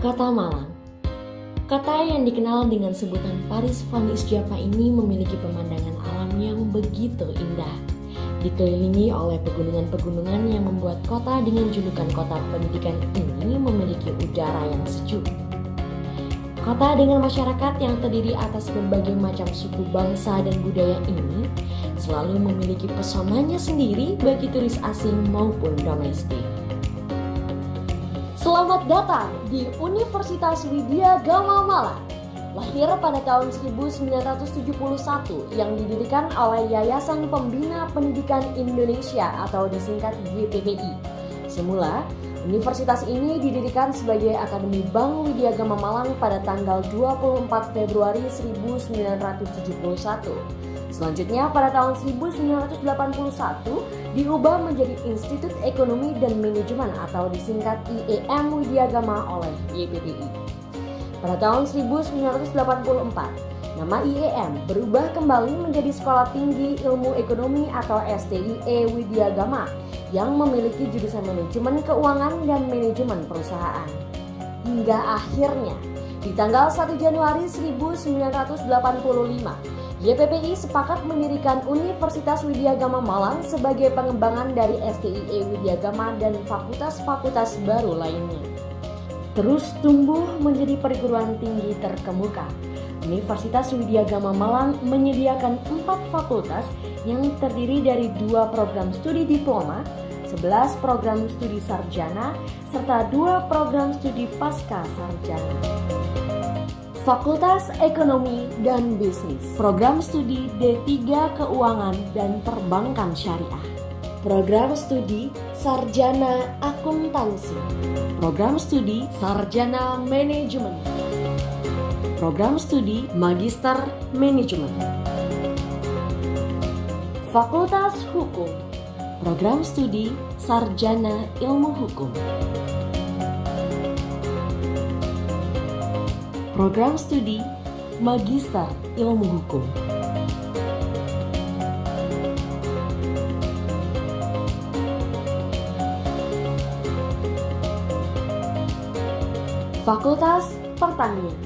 Kota Malang. Kota yang dikenal dengan sebutan Paris Venice Java ini memiliki pemandangan alam yang begitu indah. Dikelilingi oleh pegunungan-pegunungan yang membuat kota dengan julukan kota pendidikan ini memiliki udara yang sejuk. Kota dengan masyarakat yang terdiri atas berbagai macam suku bangsa dan budaya ini selalu memiliki pesonanya sendiri bagi turis asing maupun domestik. Selamat datang di Universitas Widyagama Malang. Lahir pada tahun 1971 yang didirikan oleh Yayasan Pembina Pendidikan Indonesia atau disingkat YPPI. Semula, universitas ini didirikan sebagai Akademi Bank Widyagama Malang pada tanggal 24 Februari 1971. Selanjutnya pada tahun 1981 diubah menjadi Institut Ekonomi dan Manajemen atau disingkat IEM Widyagama oleh YPPI. Pada tahun 1984, nama IEM berubah kembali menjadi Sekolah Tinggi Ilmu Ekonomi atau STIE Widyagama yang memiliki jurusan Manajemen Keuangan dan Manajemen Perusahaan. Hingga akhirnya, di tanggal 1 Januari 1985, YPPI sepakat mendirikan Universitas Widyagama Malang sebagai pengembangan dari STIE Widyagama dan fakultas-fakultas baru lainnya. Terus tumbuh menjadi perguruan tinggi terkemuka. Universitas Widyagama Malang menyediakan 4 fakultas yang terdiri dari 2 program studi diploma, 11 program studi sarjana, serta 2 program studi pasca sarjana. Fakultas Ekonomi dan Bisnis, program studi D3 Keuangan dan Perbankan Syariah, program studi Sarjana Akuntansi, program studi Sarjana Manajemen, program studi Magister Manajemen, Fakultas Hukum, program studi Sarjana Ilmu Hukum, program studi Magister Ilmu Hukum. Fakultas Pertanian,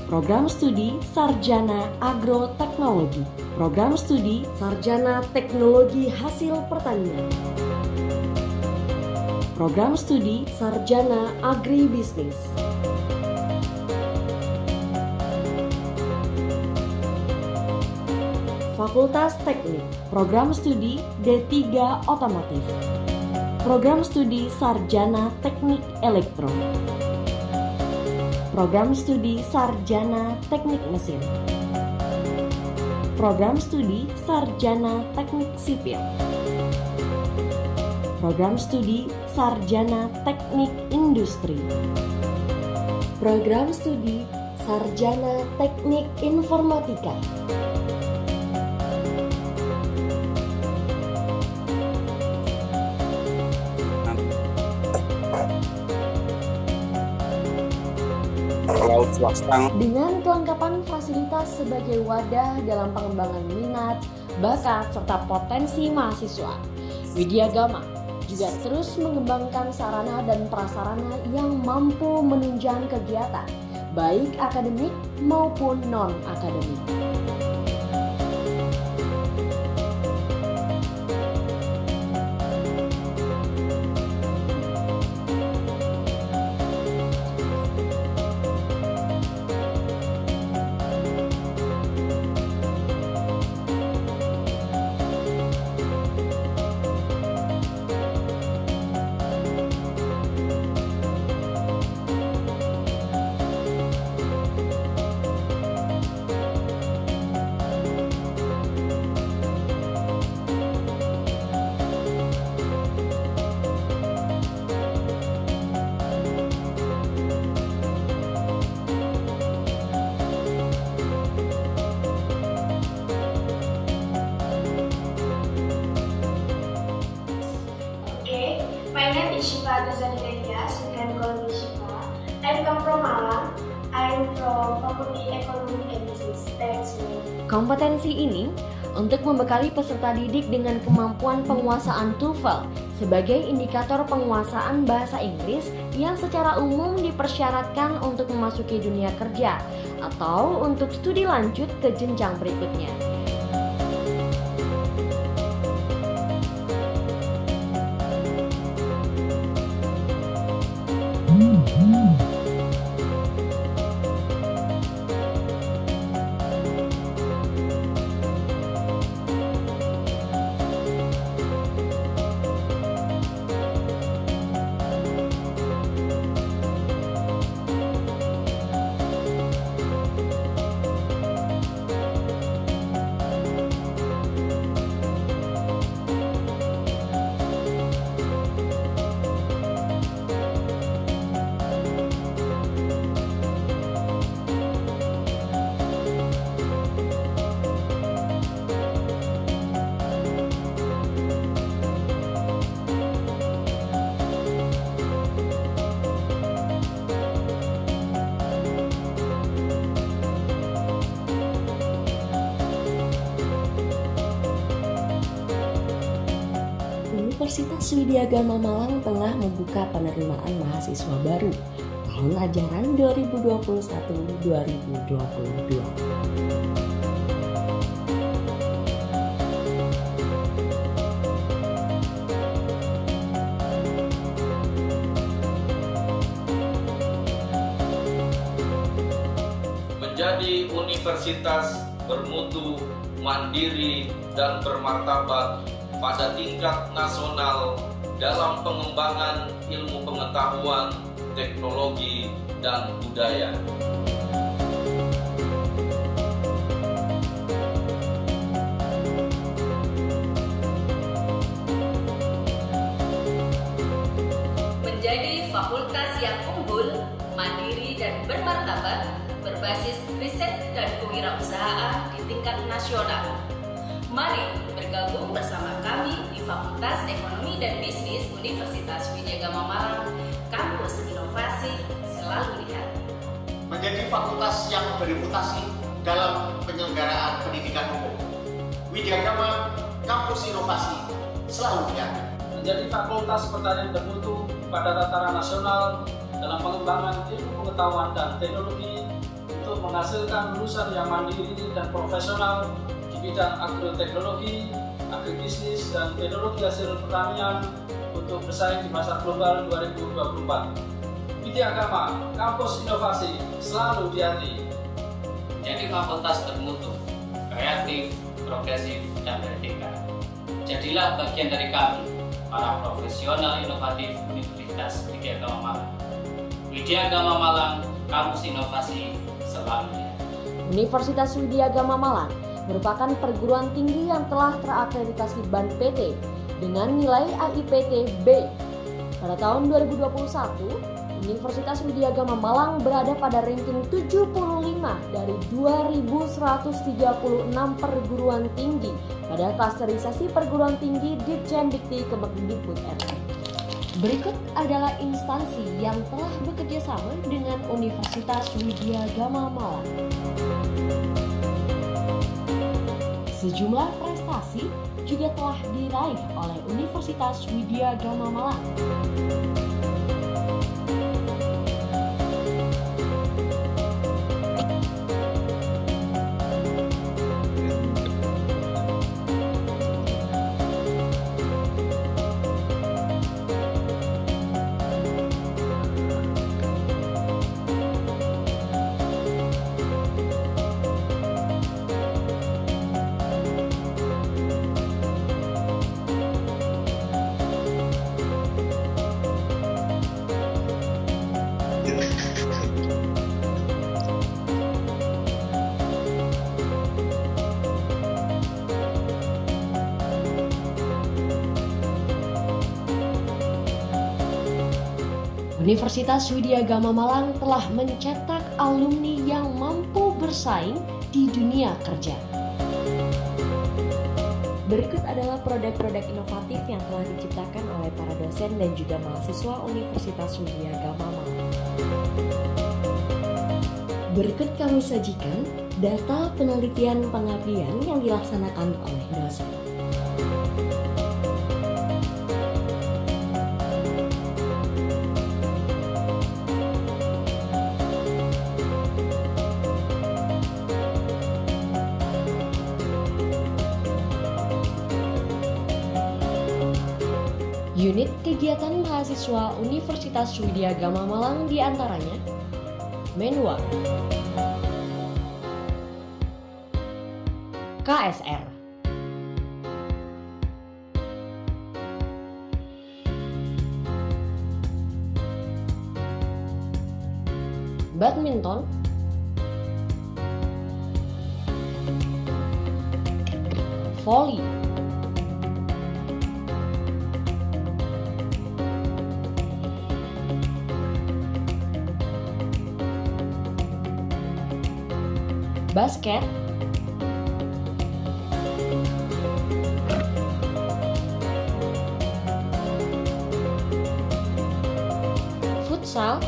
program studi Sarjana Agroteknologi, program studi Sarjana Teknologi Hasil Pertanian, program studi Sarjana Agribisnis, Fakultas Teknik, program studi D3 Otomotif, program studi Sarjana Teknik Elektro, program studi Sarjana Teknik Mesin, program studi Sarjana Teknik Sipil, program studi Sarjana Teknik Industri, program studi Sarjana Teknik Informatika, dengan kelengkapan fasilitas sebagai wadah dalam pengembangan minat, bakat, serta potensi mahasiswa. Widyagama juga terus mengembangkan sarana dan prasarana yang mampu menunjang kegiatan, baik akademik maupun non-akademik. You can call me Shiva. I come from Malang. I'm from Fakulty Ekonomi and Business. Thanks me. Kompetensi ini untuk membekali peserta didik dengan kemampuan penguasaan TOEFL sebagai indikator penguasaan bahasa Inggris yang secara umum dipersyaratkan untuk memasuki dunia kerja atau untuk studi lanjut ke jenjang berikutnya. Universitas Widyagama Malang tengah membuka penerimaan mahasiswa baru tahun ajaran 2021-2022. Menjadi universitas bermutu, mandiri, dan bermartabat pada tingkat nasional dalam pengembangan ilmu pengetahuan, teknologi, dan budaya. Menjadi fakultas yang unggul, mandiri, dan bermartabat, berbasis riset dan kewirausahaan di tingkat nasional. Mari bergabung bersama kami di Fakultas Ekonomi dan Bisnis Universitas Widyagama Malang, kampus inovasi selalu lihat. Menjadi fakultas yang bereputasi dalam penyelenggaraan pendidikan umum. Widyagama, kampus inovasi selalu lihat. Menjadi fakultas pertanian bermutu pada tataran nasional dalam pengembangan ilmu pengetahuan dan teknologi untuk menghasilkan lulusan yang mandiri dan profesional bidang agroteknologi, agribisnis, dan teknologi hasil pertanian untuk bersaing di pasar global 2024. Widyagama, kampus inovasi, selalu di hati. Menjadi fakultas bermutu, kreatif, progresif, dan merdeka. Jadilah bagian dari kami, para profesional inovatif Universitas Widyagama Malang. Widyagama Malang, kampus inovasi, selalu di hati. Universitas Widyagama Malang merupakan perguruan tinggi yang telah terakreditasi BAN PT dengan nilai AIPT B. Pada tahun 2021, Universitas Widyagama Malang berada pada ranking 75 dari 2.136 perguruan tinggi pada klasterisasi perguruan tinggi Ditjendikti Kemendikbud RI. Berikut adalah instansi yang telah bekerjasama dengan Universitas Widyagama Malang. Sejumlah prestasi juga telah diraih oleh Universitas Widyagama Malang. Universitas Widyagama Malang telah mencetak alumni yang mampu bersaing di dunia kerja. Berikut adalah produk-produk inovatif yang telah diciptakan oleh para dosen dan juga mahasiswa Universitas Widyagama Malang. Berikut kami sajikan data penelitian pengabdian yang dilaksanakan oleh dosen. Unit kegiatan mahasiswa Universitas Widyagama Malang diantaranya Menua, KSR, badminton, voli, basket, futsal,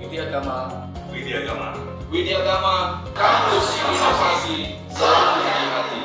Widyagama. Widyagama. Widyagama, kampus inovasi selalu di hati.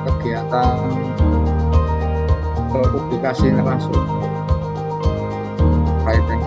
Kegiatan publikasi langsung writing.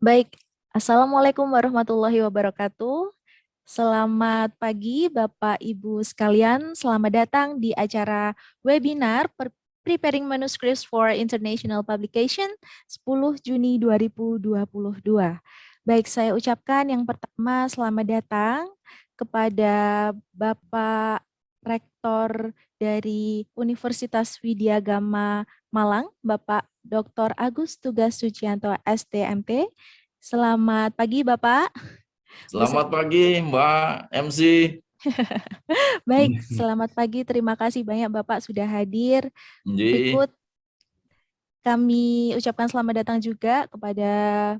Baik, Assalamualaikum warahmatullahi wabarakatuh. Selamat pagi Bapak Ibu sekalian, selamat datang di acara webinar Preparing Manuscripts for International Publication 10 Juni 2022. Baik, saya ucapkan yang pertama selamat datang kepada Bapak Rektor dari Universitas Widyagama Malang, Bapak Dr. Agus Tugas Sucianto, STMP. Selamat pagi, Bapak. Selamat pagi, Mbak MC. Baik, selamat pagi. Terima kasih banyak Bapak sudah hadir. Berikut kami ucapkan selamat datang juga kepada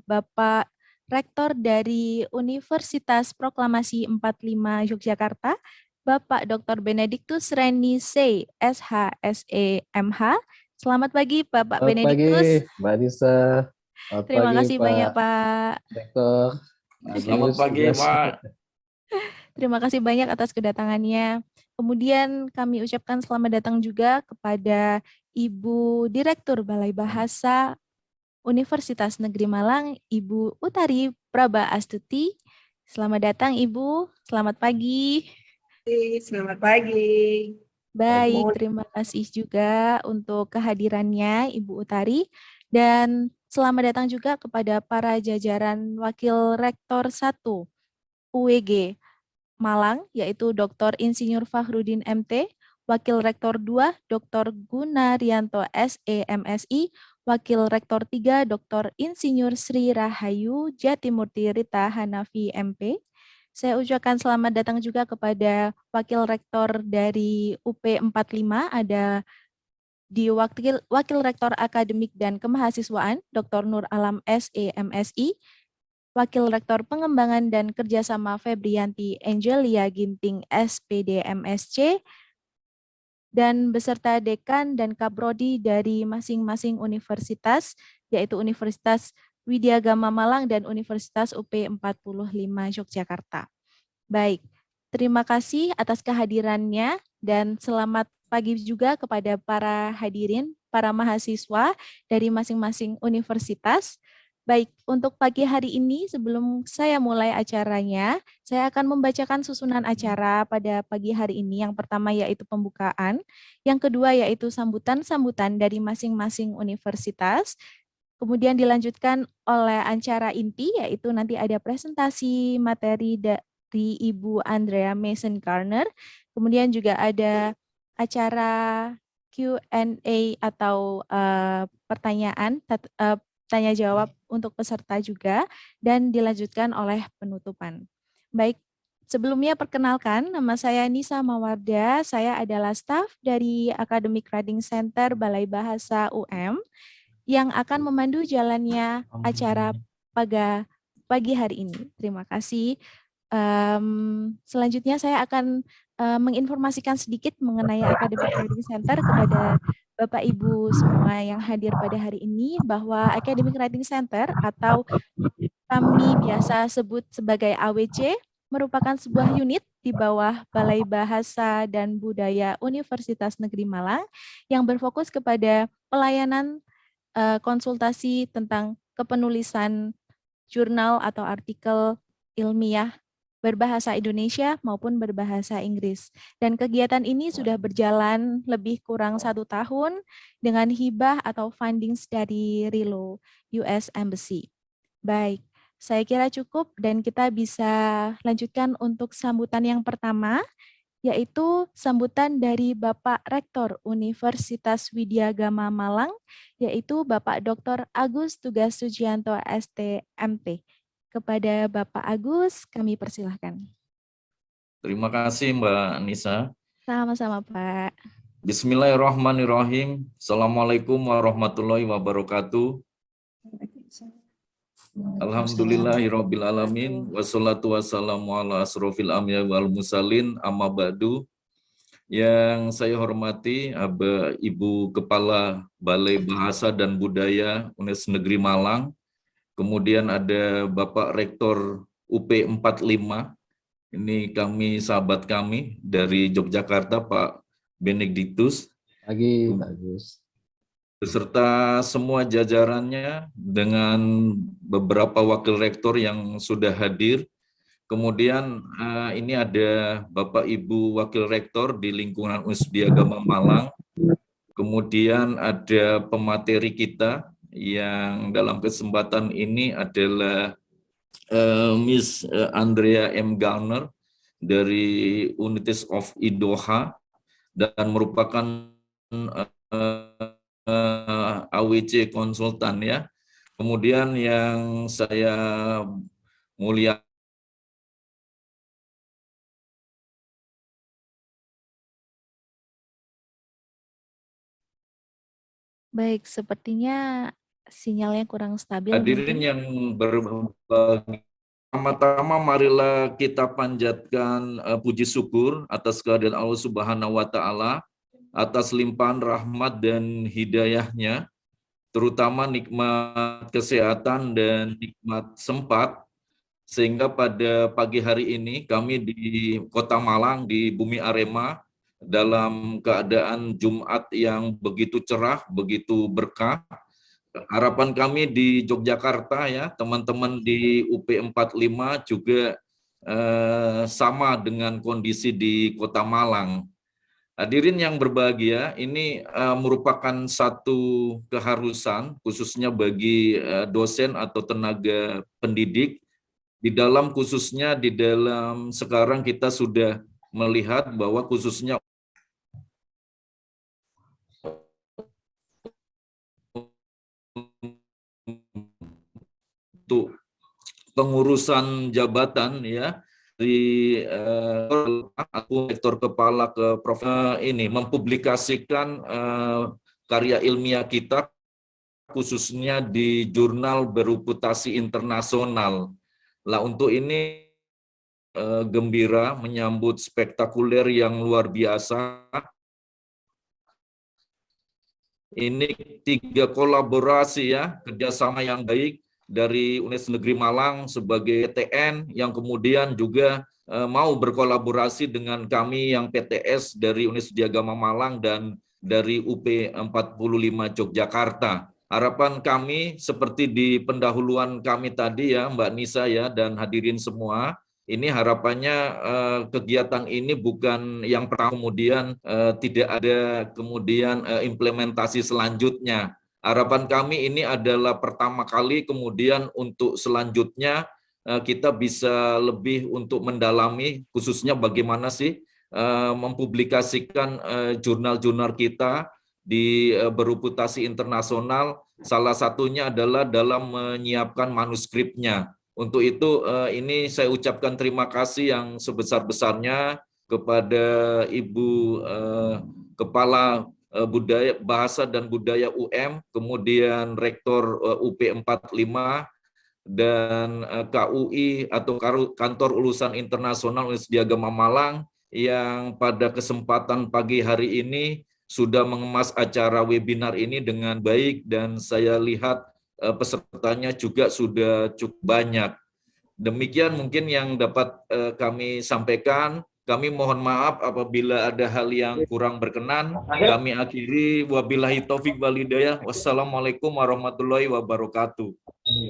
Bapak Rektor dari Universitas Proklamasi 45 Yogyakarta, Bapak Dr. Benedictus Reni C. SH, SE, MH. Selamat pagi Bapak Benedictus. Selamat pagi Mbak Nisa. Terima kasih banyak Pak Rektor. Selamat pagi Pak. Terima kasih banyak atas kedatangannya. Kemudian kami ucapkan selamat datang juga kepada Ibu Direktur Balai Bahasa Universitas Negeri Malang, Ibu Utari Praba Astuti. Selamat datang Ibu, selamat pagi. Selamat pagi. Baik, terima kasih juga untuk kehadirannya Ibu Utari. Dan selamat datang juga kepada para jajaran Wakil Rektor 1 UWG Malang, yaitu Dr. Insinyur Fakhrudin MT, Wakil Rektor 2 Dr. Gunaryanto SE, MSI, Wakil Rektor 3 Dr. Insinyur Sri Rahayu Jatimurti Rita Hanafi, MP. Saya ucapkan selamat datang juga kepada Wakil Rektor dari UP45, ada di Wakil Rektor Akademik dan Kemahasiswaan, Dr. Nur Alam SE, MSI, Wakil Rektor Pengembangan dan Kerjasama Febrianti Angelia Ginting SPD MSc, dan beserta dekan dan kaprodi dari masing-masing universitas, yaitu Universitas Widyagama Malang dan Universitas UP45 Yogyakarta. Baik, terima kasih atas kehadirannya dan selamat pagi juga kepada para hadirin, para mahasiswa dari masing-masing universitas. Baik, untuk pagi hari ini sebelum saya mulai acaranya, saya akan membacakan susunan acara pada pagi hari ini. Yang pertama yaitu pembukaan, yang kedua yaitu sambutan-sambutan dari masing-masing universitas. Kemudian dilanjutkan oleh acara inti, yaitu nanti ada presentasi materi dari Ibu Andrea Mason Garner. Kemudian juga ada acara Q&A atau pertanyaan, tanya jawab untuk peserta juga, dan dilanjutkan oleh penutupan. Baik, sebelumnya perkenalkan, nama saya Nisa Mawarda, saya adalah staf dari Academic Writing Center Balai Bahasa UM, yang akan memandu jalannya acara pada pagi hari ini. Terima kasih. Selanjutnya saya akan menginformasikan sedikit mengenai Academic Writing Center kepada Bapak Ibu semua yang hadir pada hari ini, bahwa Academic Writing Center atau kami biasa sebut sebagai AWC merupakan sebuah unit di bawah Balai Bahasa dan Budaya Universitas Negeri Malang yang berfokus kepada pelayanan konsultasi tentang kepenulisan jurnal atau artikel ilmiah berbahasa Indonesia maupun berbahasa Inggris. Dan kegiatan ini sudah berjalan lebih kurang 1 tahun dengan hibah atau fundings dari RILO US Embassy. Baik, saya kira cukup dan kita bisa lanjutkan untuk sambutan yang pertama, yaitu sambutan dari Bapak Rektor Universitas Widyagama Malang, yaitu Bapak Dr. Agus Tugas Sujianto STMP. Kepada Bapak Agus, kami persilahkan. Terima kasih Mbak Nisa. Sama-sama Pak. Bismillahirrahmanirrahim. Assalamualaikum warahmatullahi wabarakatuh. Alhamdulillahirrabbilalamin. Wassalatu wassalamu ala asrofil amya wal musalin amma ba'du. Yang saya hormati Ibu Kepala Balai Bahasa dan Budaya Universitas Negeri Malang. Kemudian ada Bapak Rektor UP45. Ini kami, sahabat kami dari Yogyakarta, Pak Benediktus. Pagi, bagus. Beserta semua jajarannya dengan beberapa wakil rektor yang sudah hadir. Kemudian ini ada Bapak Ibu Wakil Rektor di lingkungan Universitas Widyagama Malang. Kemudian ada pemateri kita yang dalam kesempatan ini adalah Miss Andrea M. Garner dari University of Idoha dan merupakan AWC konsultan ya. Kemudian yang saya muliakan Baik, sepertinya sinyalnya kurang stabil. Hadirin yang berbagi, pertama-tama marilah kita panjatkan puji syukur atas kehadiran Allah Subhanahu wa taala, atas limpahan rahmat dan hidayahnya, terutama nikmat kesehatan dan nikmat sempat, sehingga pada pagi hari ini kami di Kota Malang, di Bumi Arema, dalam keadaan Jumat yang begitu cerah, begitu berkah. Harapan kami di Yogyakarta ya, teman-teman di UP45 juga sama dengan kondisi di Kota Malang. Hadirin yang berbahagia, ini merupakan satu keharusan khususnya bagi dosen atau tenaga pendidik, di dalam khususnya di dalam sekarang kita sudah melihat bahwa khususnya untuk pengurusan jabatan ya di aku rektor kepala ke ini mempublikasikan karya ilmiah kita khususnya di jurnal bereputasi internasional Lah untuk ini gembira menyambut spektakuler yang luar biasa. Ini 3 kolaborasi ya, kerjasama yang baik dari Universitas Negeri Malang sebagai PTN yang kemudian juga mau berkolaborasi dengan kami yang PTS dari Universitas Widyagama Malang dan dari UP45 Yogyakarta. Harapan kami seperti di pendahuluan kami tadi ya Mbak Nisa ya dan hadirin semua, ini harapannya kegiatan ini bukan yang pertama kemudian tidak ada kemudian implementasi selanjutnya. Harapan kami ini adalah pertama kali kemudian untuk selanjutnya kita bisa lebih untuk mendalami khususnya bagaimana sih mempublikasikan jurnal-jurnal kita di bereputasi internasional. Salah satunya adalah dalam menyiapkan manuskripnya. Untuk itu ini saya ucapkan terima kasih yang sebesar-besarnya kepada Ibu Kepala Budaya Bahasa dan Budaya UM, kemudian Rektor UP45 dan KUI atau Kantor Urusan Internasional Universitas Widyagama Malang yang pada kesempatan pagi hari ini sudah mengemas acara webinar ini dengan baik dan saya lihat pesertanya juga sudah cukup banyak. Demikian mungkin yang dapat kami sampaikan. Kami mohon maaf apabila ada hal yang kurang berkenan. Kami akhiri wabillahi taufik wal hidayah. Wassalamualaikum warahmatullahi wabarakatuh.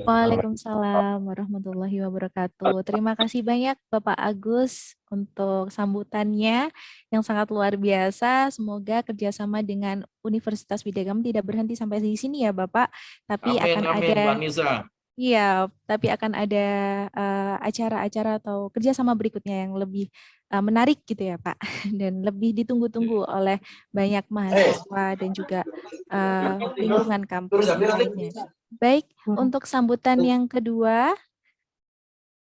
Waalaikumsalam warahmatullahi wabarakatuh. Terima kasih banyak Bapak Agus untuk sambutannya yang sangat luar biasa. Semoga kerjasama dengan Universitas Widyagama tidak berhenti sampai di sini ya Bapak, tapi Amin, akan amin, ada Mbak Nisa. Iya, tapi akan ada acara-acara atau kerjasama berikutnya yang lebih menarik gitu ya Pak, dan lebih ditunggu-tunggu oleh banyak mahasiswa dan juga lingkungan kampus yang lainnya. Baik, untuk sambutan yang kedua,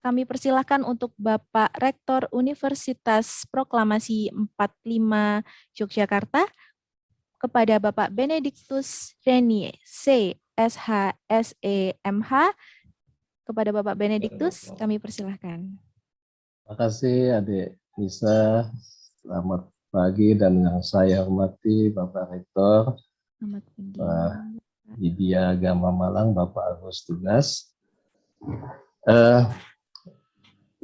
kami persilahkan untuk Bapak Rektor Universitas Proklamasi 45 Yogyakarta, kepada Bapak Benediktus Renie, C. SHSEMH. Kepada Bapak Benediktus, kami persilahkan. Terima kasih Adik Nisa. Selamat pagi dan yang saya hormati Bapak Rektor Widyagama Malang, Bapak Agus Tugas.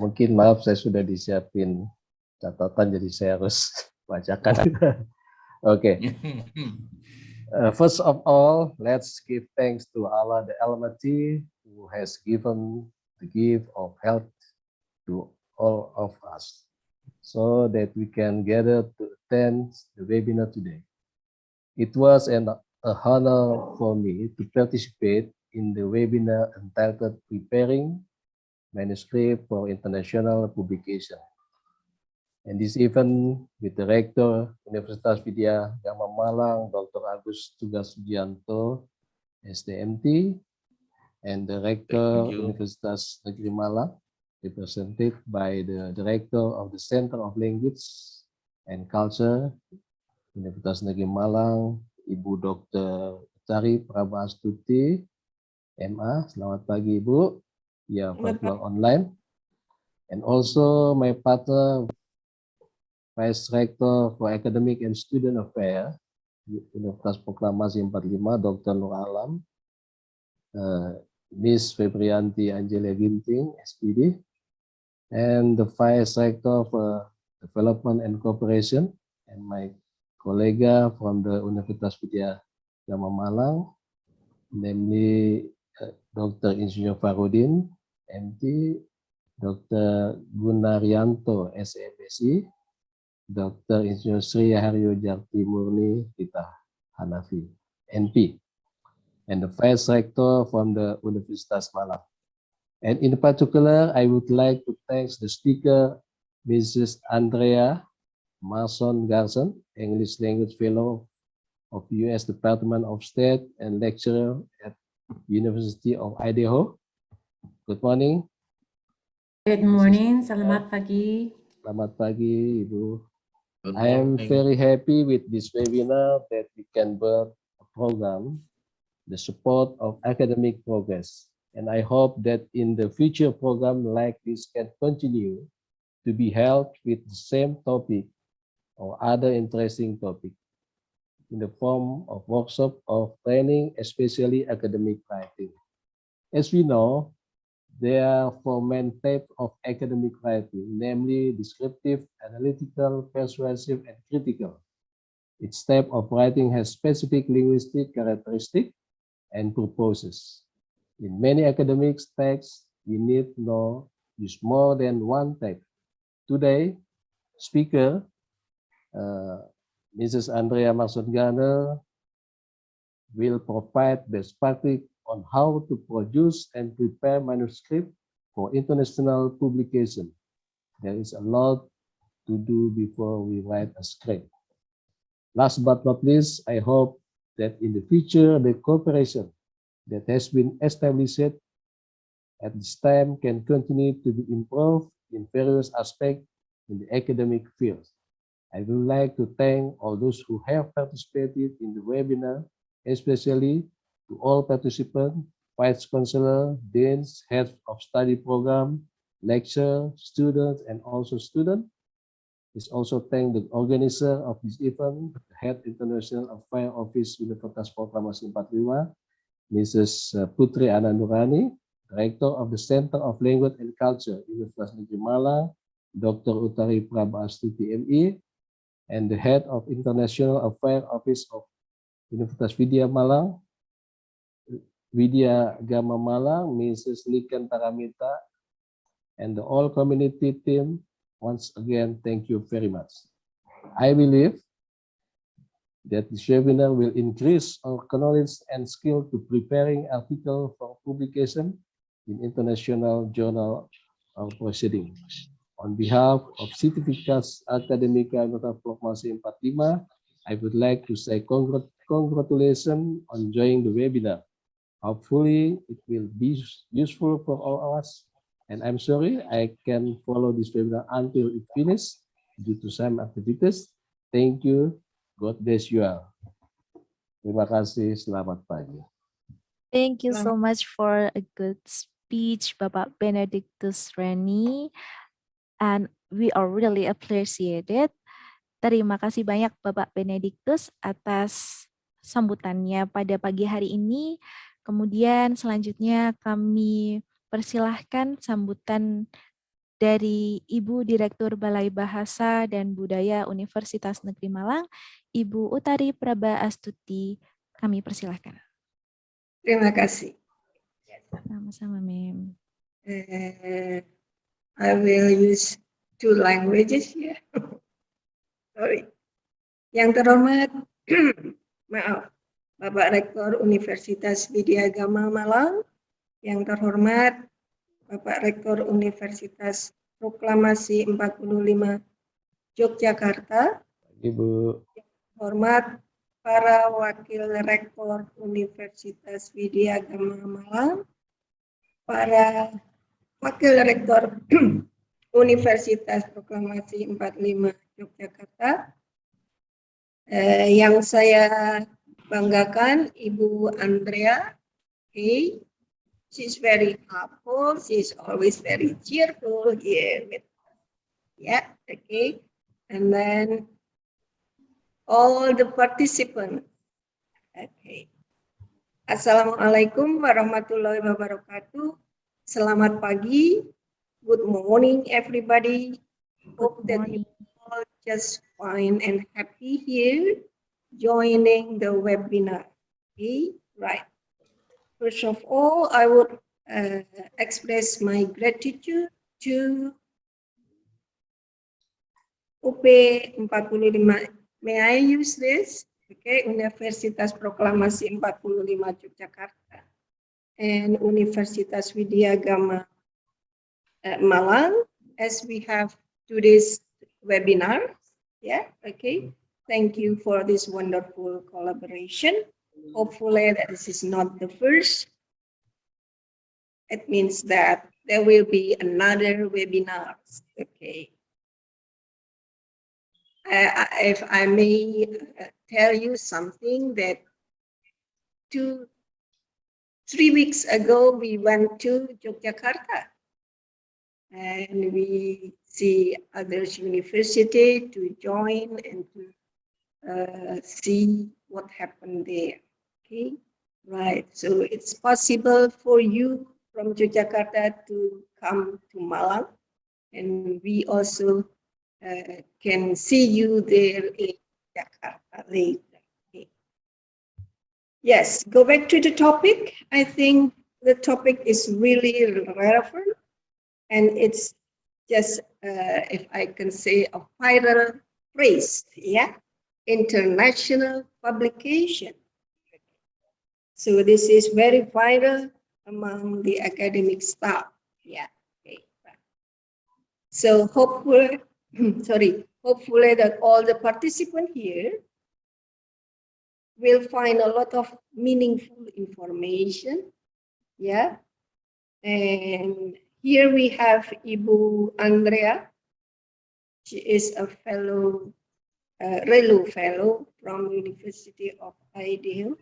Mungkin maaf saya sudah disiapin catatan jadi saya harus bacakan. Oke. First of all, let's give thanks to Allah the Almighty who has given the gift of health to all of us so that we can gather to attend the webinar today. It was a honor for me to participate in the webinar entitled Preparing Manuscript for International Publication. And this event with the Rector Universitas Widyagama Malang, Dr. Agus Tugas Sugianto, SDMT, and the Rector Universitas Negeri Malang, represented by the Director of the Center of Language and Culture, Universitas Negeri Malang, Ibu Dr. Utari Prabastuti, MA. Selamat pagi Ibu, ya virtual online. And also my partner, Vice Rector for Academic and Student Affairs, Universitas Proklamasi 45, Dr. Nur Alam, Miss Febrianti Angelia Ginting, SPD, and the Vice Rector for Development and Cooperation, and my colleague from the Universitas Widyagama Malang, namely Dr. Insinyur Farudin, MT, Dr. Gunaryanto, SMSI, Dr. Insinyur Sri Haryo Jarti Murni Tita Hanafi, NP, and the Vice Rector from the Universitas Malang. And in particular, I would like to thank the speaker, Mrs. Andrea Mason Garson, English Language Fellow of U.S. Department of State and lecturer at University of Idaho. Good morning. Good morning, selamat pagi. Selamat pagi, Ibu. I am very happy with this webinar that we can build a program, the support of academic progress, And I hope that in the future program like this can continue to be held with the same topic or other interesting topic in the form of workshop or training, especially academic writing. As we know, there are four main types of academic writing, namely descriptive, analytical, persuasive, and critical. Each type of writing has specific linguistic characteristics and purposes. In many academic texts, we need to use more than one type. Today, speaker Mrs. Andrea Marsengana will provide best practice on how to produce and prepare manuscript for international publication. There is a lot to do before we write a script. Last but not least, I hope that in the future, the cooperation that has been established at this time can continue to be improved in various aspects in the academic field. I would like to thank all those who have participated in the webinar, especially to all participants, vice chancellor, deans, heads of study program, lecturer, students, and also students. Please also thank the organizer of this event, the Head International Affairs Office Universitas Proklamasi 45, Mrs. Putri Anandurani, Director of the Center of Language and Culture, Universitas Negeri Malang, Dr. Utari Prabhastuti ME, and the Head of International Affairs Office of Universitas Widyagama Malang, Mrs. Niken Taramita, and the all community team. Once again, thank you very much. I believe that this webinar will increase our knowledge and skill to preparing articles for publication in international journal or proceedings. On behalf of Certifikas Akademika Universitas Proklamasi 45, I would like to say congratulations on joining the webinar. Hopefully, it will be useful for all of us. And I'm sorry I can follow this webinar until it finishes due to some activities. Thank you. God bless you all. Terima kasih. Selamat pagi. Thank you so much for a good speech, Bapak Benedictus Reni. And we are really appreciate it. Terima kasih banyak Bapak Benedictus atas sambutannya pada pagi hari ini. Kemudian selanjutnya kami persilahkan sambutan dari Ibu Direktur Balai Bahasa dan Budaya Universitas Negeri Malang, Ibu Utari Prabhastuti. Kami persilahkan. Terima kasih. Sama-sama, Mem. I will use two languages here. Sorry. Yang terhormat, maaf, Bapak Rektor Universitas Widyagama Malang, yang terhormat Bapak Rektor Universitas Proklamasi 45 Yogyakarta, Ibu. Hormat para Wakil Rektor Universitas Widyagama Malang, para Wakil Rektor Universitas Proklamasi 45 Yogyakarta, yang saya banggakan Ibu Andrea. Okay. She's very helpful. She's always very cheerful here. Yeah, okay. And then all the participants. Okay. Assalamualaikum warahmatullahi wabarakatuh. Selamat pagi. Good morning, everybody. Hope that you all just fine and happy here joining the webinar. Okay, right. First of all, I would express my gratitude to UP45. May I use this? Okay, Universitas Proklamasi 45 Yogyakarta and Universitas Widyagama Malang, as we have today's webinar. Yeah, okay. Thank you for this wonderful collaboration. Hopefully that this is not the first. It means that there will be another webinars. Okay. If I may tell you something, that 3 weeks ago, we went to Yogyakarta and we see other university to join and to see what happened there. Okay, right. So it's possible for you from Yogyakarta to come to Malang, and we also can see you there in Jakarta later. Okay. Yes, go back to the topic. I think the topic is really relevant, and it's just, if I can say, a viral phrase, yeah, international publication. So this is very viral among the academic staff, yeah. Okay. So hopefully, hopefully that all the participants here will find a lot of meaningful information, yeah. And here we have Ibu Andrea. She is a fellow, Relu Fellow from University of Idaho.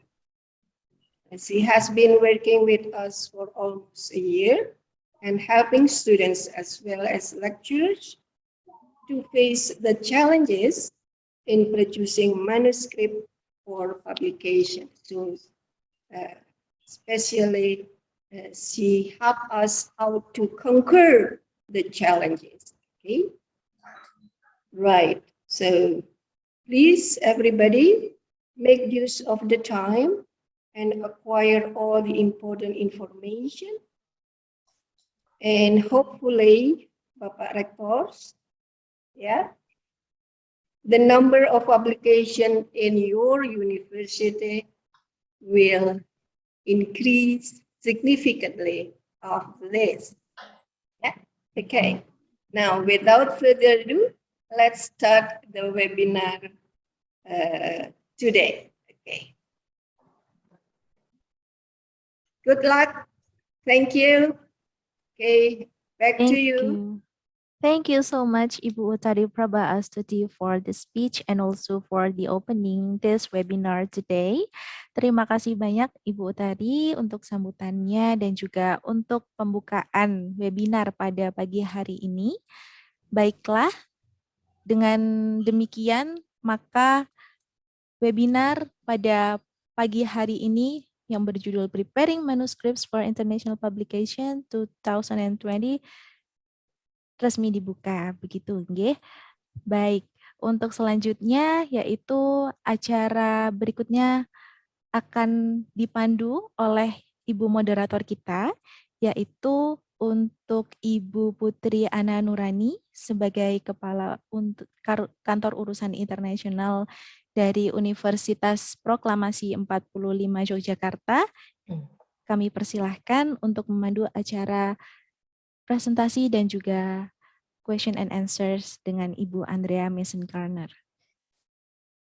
And she has been working with us for almost a year and helping students as well as lecturers to face the challenges in producing manuscript for publication. So especially she helped us how to conquer the challenges. Okay, right. So please, everybody, make use of the time and acquire all the important information. And hopefully, Bapak Rectors, yeah, the number of publication in your university will increase significantly after this. Yeah, okay. Now, without further ado, let's start the webinar today. Okay. Good luck. Thank you. Okay, back to you. Thank you so much, Ibu Utari Prabha Astuti, for the speech and also for the opening this webinar today. Terima kasih banyak Ibu Utari untuk sambutannya dan juga untuk pembukaan webinar pada pagi hari ini. Baiklah, dengan demikian maka webinar pada pagi hari ini yang berjudul Preparing Manuscripts for International Publication 2020 resmi dibuka, begitu nggih. Baik, untuk selanjutnya yaitu acara berikutnya akan dipandu oleh Ibu moderator kita, yaitu untuk Ibu Putri Ana Nurani sebagai Kepala untuk Kantor Urusan Internasional dari Universitas Proklamasi 45 Yogyakarta. Kami persilahkan untuk memandu acara presentasi dan juga question and answers dengan Ibu Andrea Mason-Garner.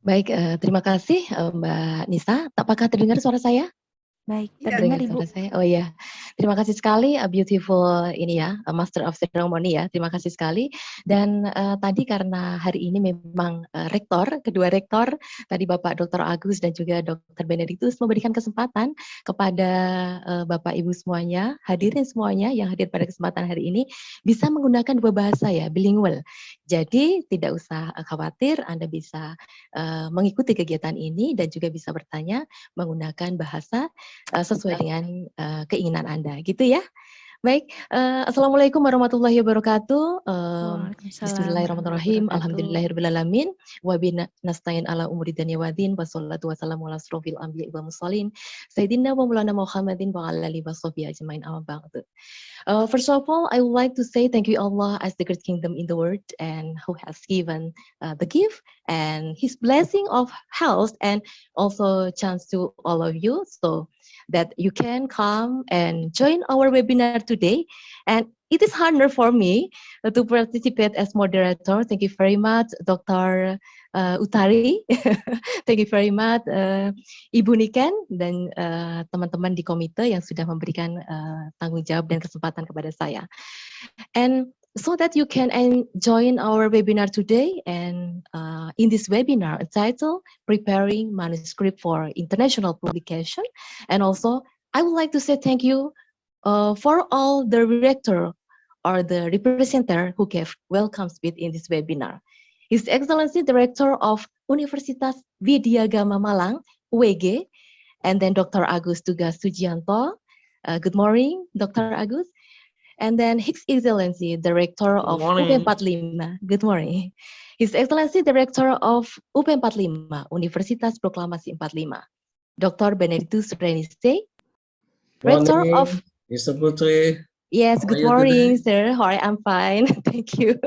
Baik, terima kasih Mbak Nisa. Apakah terdengar suara saya? Baik, terdengar Ibu. Saya. Oh iya, terima kasih sekali, beautiful ini ya, Master of Ceremony ya, terima kasih sekali. Dan tadi karena hari ini memang kedua rektor, tadi Bapak Dr. Agus dan juga Dr. Benedictus memberikan kesempatan kepada Bapak Ibu semuanya, hadirin semuanya yang hadir pada kesempatan hari ini, bisa menggunakan dua bahasa ya, bilingual. Jadi tidak usah khawatir, Anda bisa mengikuti kegiatan ini dan juga bisa bertanya menggunakan bahasa sesuai dengan keinginan Anda, gitu ya. Baik, Assalamualaikum warahmatullahi wabarakatuh. Bismillahirrahmanirrahim. Alhamdulillahirrahmanirrahim. Wabina nasta'in ala umuri dunya waddin. Wassalatu wassalamu ala asrofil anbiya wal mursalin. Sayyidina wa maulana Muhammadin wa ala alihi washabihi ajmain, amma ba'du. First of all, I would like to say thank you Allah as the great kingdom in the world and who has given the gift and His blessing of health and also chance to all of you so that you can come and join our webinar today. And it is honor for me to participate as moderator. Thank you very much, Dr. Utari. Thank you very much, Ibu Niken dan teman-teman di komite yang sudah memberikan tanggung jawab dan kesempatan kepada saya. And so that you can join our webinar today, and in this webinar entitled Preparing Manuscript for International Publication, and also I would like to say thank you for all the director or the representative who gave welcome speech in this webinar. His Excellency Director of Universitas Widyagama Malang, UWG, and then Dr. Agus Tugas Sujianto. Good morning, Dr. Agus. And then His Excellency Director of UP45. Good morning. His Excellency Director of UP45, Universitas Proklamasi 45. Dr. Benedictus Reniste, Rector of Mr. Putri. Yes, good morning, sir. How I'm fine. Thank you.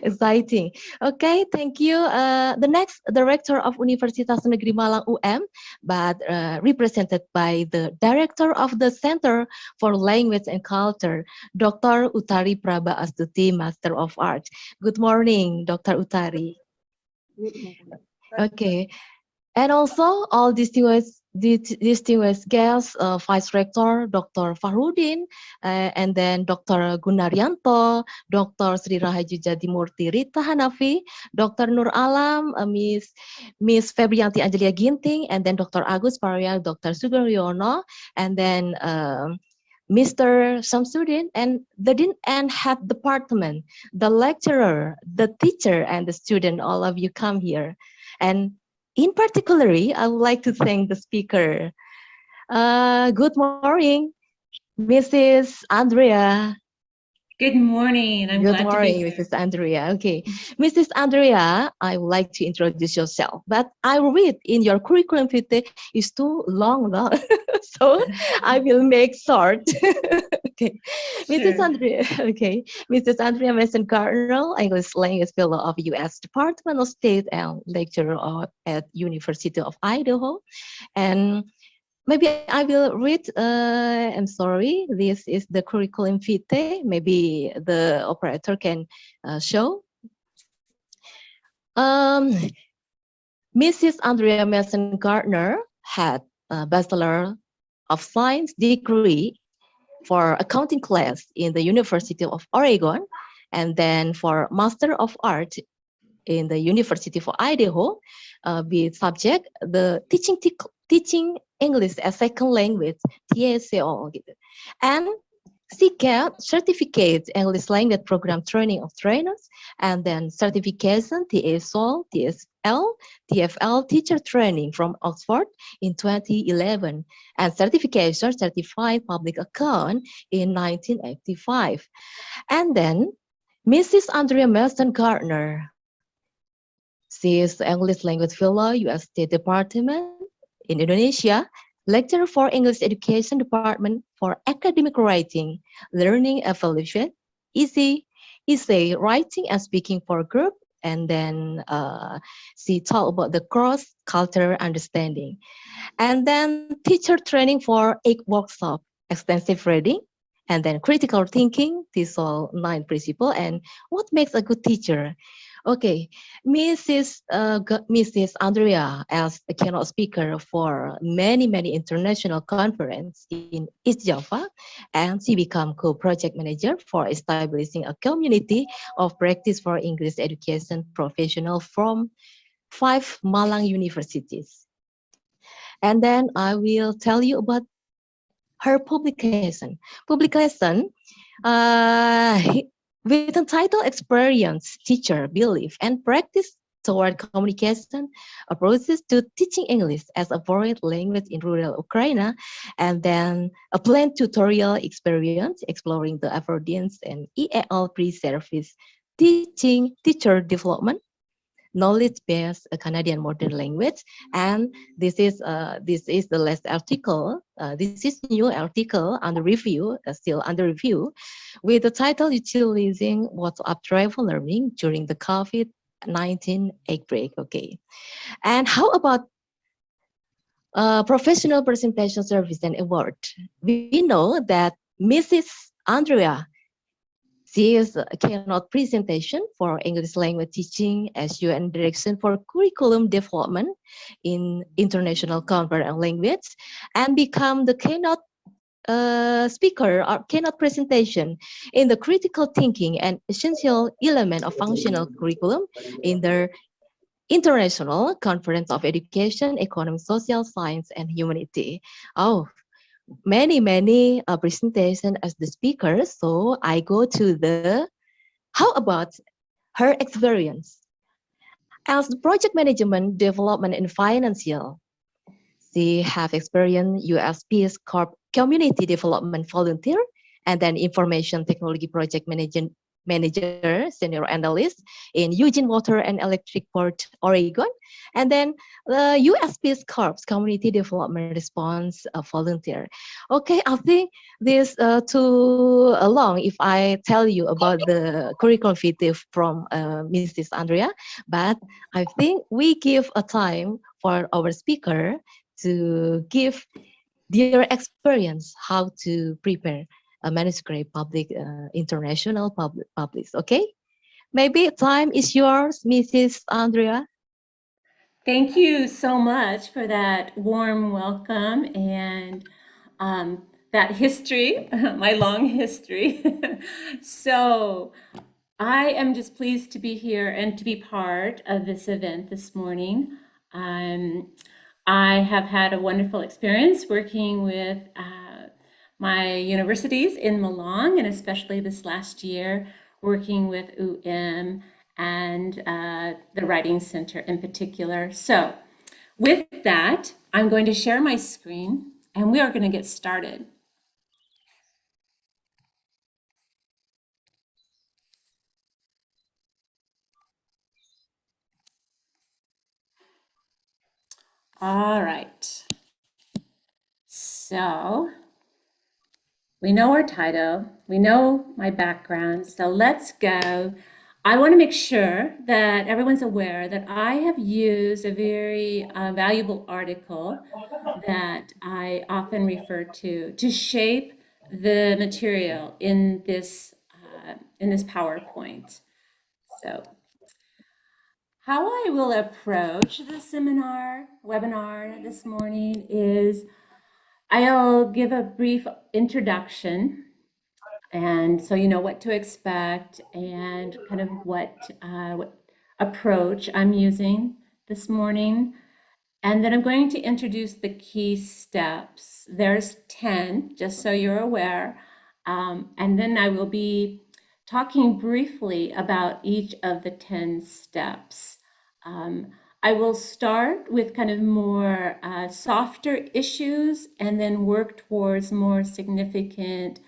Exciting. Okay, thank you. The next director of Universitas Negeri Malang UM, but represented by the director of the Center for Language and Culture, Dr. Utari Praba Astuti, Master of Arts. Good morning, Dr. Utari. Okay, and also all distinguished guests, Vice Rector Dr. Fahrudin, and then Dr. Gunaryanto, Dr. Sri Rahayu Jadimurti Rita Hanafi, Dr. Nur Alam, Miss Febrianti Angelia Ginting, and then Dr. Agus Parya, Dr. Sugiryono, and then Mr. Samsudin, and the Dean and Head Department, the lecturer, the teacher, and the student, all of you come here. And in particular, I would like to thank the speaker. Good morning, Mrs. Andrea. Good morning. I'm Good glad morning, to be here. Mrs. Andrea. Okay, Mrs. Andrea, I would like to introduce yourself, but I read in your curriculum vitae is too long, so I will make short. Okay, Mrs. Andrea. Okay, Mrs. Andrea Mason Gardner, English Language Fellow of U.S. Department of State and lecturer at University of Idaho, and maybe I will read, I'm sorry, this is the curriculum vitae. Maybe the operator can show. Mrs. Andrea Mason Gardner had a Bachelor of Science degree for accounting class in the University of Oregon, and then for Master of Art in the University of Idaho, with subject the teaching English as second language, TSO, gitu. And she got certificate English language program training of trainers, and then certification TSO, TSL, TFL teacher training from Oxford in 2011, and certification certified public account in 1985. And then Mrs. Andrea Mason Gardner, she is English Language Fellow, U.S. State Department in Indonesia, lecturer for English Education Department for Academic Writing, Learning Evaluation, essay writing and speaking for group, and then she talked about the cross-cultural understanding. And then teacher training for 8 workshops, extensive reading, and then critical thinking, TESOL 9 principle, and what makes a good teacher. Okay, Mrs. Andrea as a keynote speaker for many international conferences in East Java, and she became co-project manager for establishing a community of practice for English education professionals from 5 Malang universities. And then I will tell you about her publication. With the title Experience, Teacher, Belief, and Practice Toward Communication Approaches to Teaching English as a Foreign Language in Rural Ukraine, and then a planned tutorial experience exploring the affordance and EAL pre-service teacher development, knowledge-based Canadian modern language, and this is the last article. This is new article under review, still under review, with the title Utilizing WhatsApp Travel Learning During the COVID-19 Outbreak. Okay, and how about professional presentation service and award? We know that Mrs. Andrea, she is a keynote presentation for English language teaching as UN Direction for Curriculum Development in International Conference on Language, and become the keynote speaker or keynote presentation in the critical thinking and essential element of functional curriculum in the International Conference of Education, Economic, Social Science, and Humanity. Oh, many presentation as the speaker. So I go to the, how about her experience as the project management, development, and financial. She have experience USP's Corp community development volunteer, and then information technology project manager, senior analyst in Eugene Water and Electric Board, Oregon, and then the USP's Corp community development response volunteer. Okay, I think this too long if I tell you about the curriculum vitae from Mrs. Andrea, but I think we give a time for our speaker to give their experience how to prepare a manuscript public international publish. Okay, maybe time is yours, Mrs. Andrea. Thank you so much for that warm welcome and that history, my long history. So I am just pleased to be here and to be part of this event this morning. I have had a wonderful experience working with my universities in Malang, and especially this last year, working with UM and the Writing Center in particular. So with that, I'm going to share my screen and we are going to get started. All right. So we know our title, we know my background, so let's go. I want to make sure that everyone's aware that I have used a very valuable article that I often refer to shape the material in this PowerPoint. So how I will approach the webinar this morning is I'll give a brief introduction, and so you know what to expect and kind of what approach I'm using this morning. And then I'm going to introduce the key steps. There's 10, just so you're aware. And then I will be talking briefly about each of the 10 steps. I will start with kind of more softer issues and then work towards more significant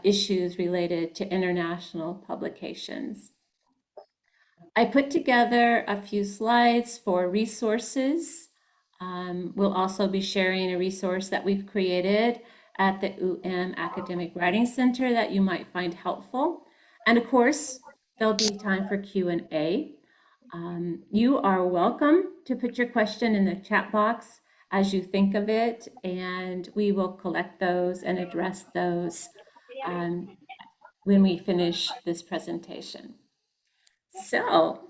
issues related to international publications. I put together a few slides for resources. We'll also be sharing a resource that we've created at the Academic Writing Center that you might find helpful. And of course, there'll be time for Q&A. You are welcome to put your question in the chat box as you think of it, and we will collect those and address those when we finish this presentation. So,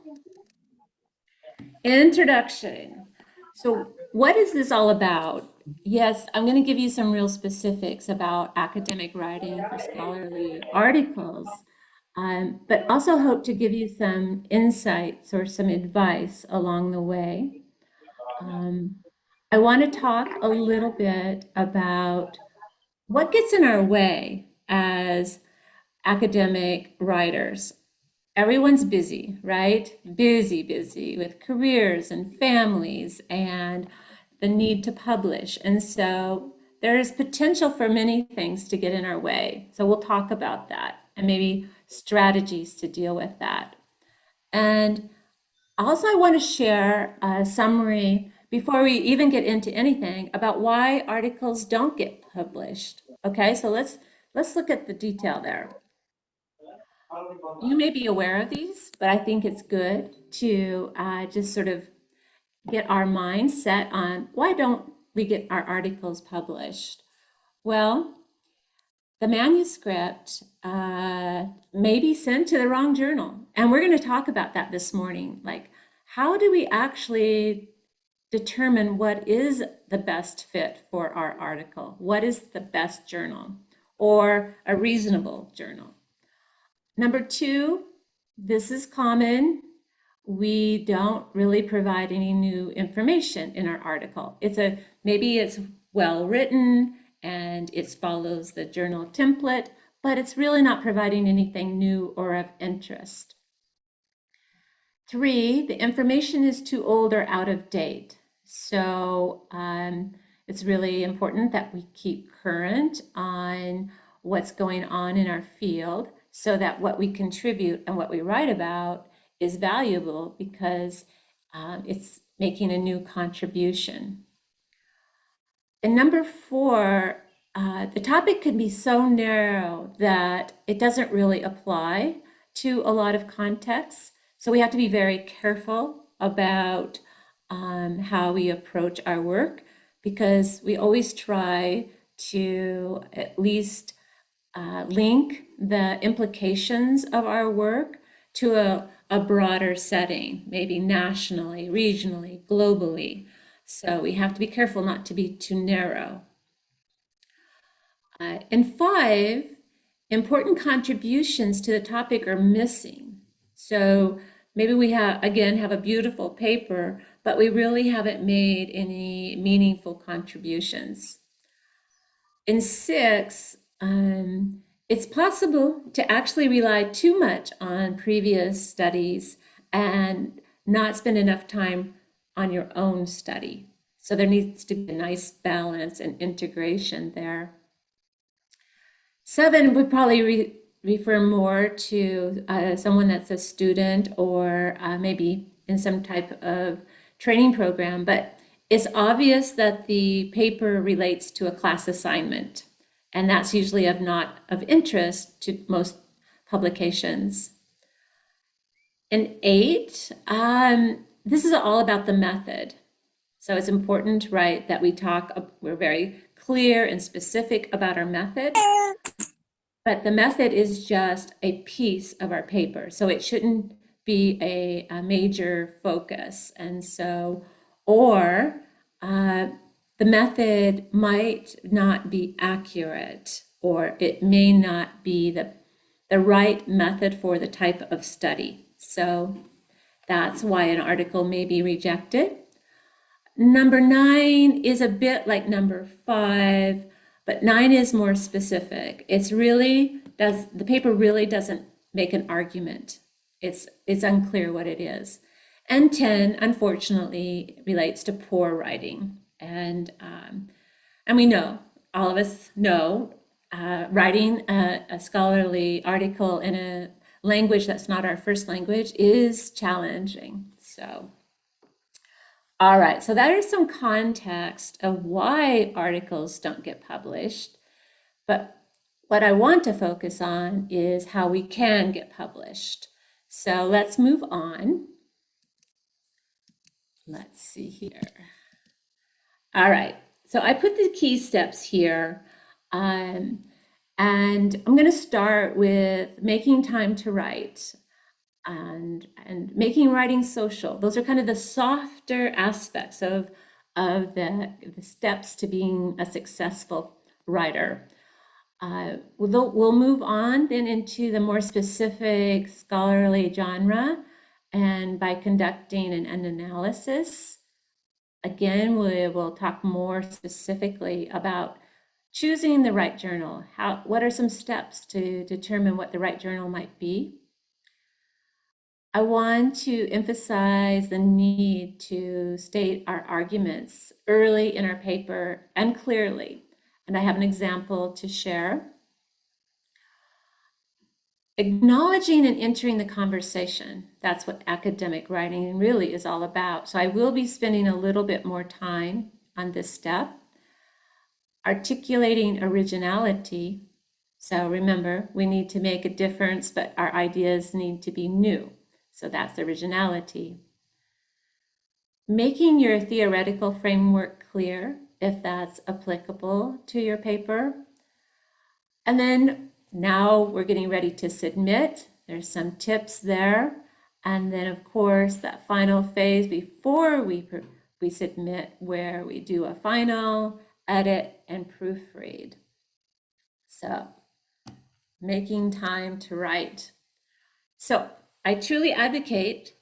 introduction. So what is this all about? Yes, I'm going to give you some real specifics about academic writing for scholarly articles, but also hope to give you some insights or some advice along the way. I want to talk a little bit about what gets in our way as academic writers. Everyone's busy, right? Busy with careers and families and the need to publish. And so there is potential for many things to get in our way. So we'll talk about that and maybe strategies to deal with that. And also I want to share a summary before we even get into anything about why articles don't get published. Okay, so let's look at the detail there. You may be aware of these, but I think it's good to just sort of get our mind set on why don't we get our articles published? Well, the manuscript may be sent to the wrong journal. And we're going to talk about that this morning. Like, how do we actually determine what is the best fit for our article? What is the best journal or a reasonable journal? Number two, this is common. We don't really provide any new information in our article. Maybe it's well written and it follows the journal template, but it's really not providing anything new or of interest. 3, the information is too old or out of date. So it's really important that we keep current on what's going on in our field so that what we contribute and what we write about is valuable because it's making a new contribution. And number 4, the topic can be so narrow that it doesn't really apply to a lot of contexts. So we have to be very careful about how we approach our work because we always try to at least link the implications of our work to a broader setting, maybe nationally, regionally, globally. So we have to be careful not to be too narrow. And 5, important contributions to the topic are missing. So maybe we have a beautiful paper, but we really haven't made any meaningful contributions. In 6, it's possible to actually rely too much on previous studies and not spend enough time on your own study. So there needs to be a nice balance and integration there. 7 would probably refer more to someone that's a student or maybe in some type of training program, but it's obvious that the paper relates to a class assignment, and that's usually not of interest to most publications. And 8, this is all about the method. So it's important, right, that we're very clear and specific about our method, but the method is just a piece of our paper. So it shouldn't be a major focus. And so, or the method might not be accurate, or it may not be the right method for the type of study. So that's why an article may be rejected. Number 9 is a bit like number 5, but 9 is more specific. The paper really doesn't make an argument. It's unclear what it is. And 10, unfortunately, relates to poor writing. And we know, all of us know, writing a scholarly article in a language that's not our first language is challenging. So, all right, so that is some context of why articles don't get published. But what I want to focus on is how we can get published. So let's move on. Let's see here. All right, so I put the key steps here. And I'm going to start with making time to write and making writing social. Those are kind of the softer aspects of the steps to being a successful writer. We'll move on then into the more specific scholarly genre, and by conducting an analysis. Again, we will talk more specifically about choosing the right journal. What are some steps to determine what the right journal might be? I want to emphasize the need to state our arguments early in our paper and clearly. And I have an example to share. Acknowledging and entering the conversation. That's what academic writing really is all about. So I will be spending a little bit more time on this step. Articulating originality. So remember, we need to make a difference, but our ideas need to be new. So that's originality. Making your theoretical framework clear, if that's applicable to your paper. And then now we're getting ready to submit. There's some tips there. And then of course, that final phase before we submit, where we do a final edit and proofread. So making time to write. So I truly advocate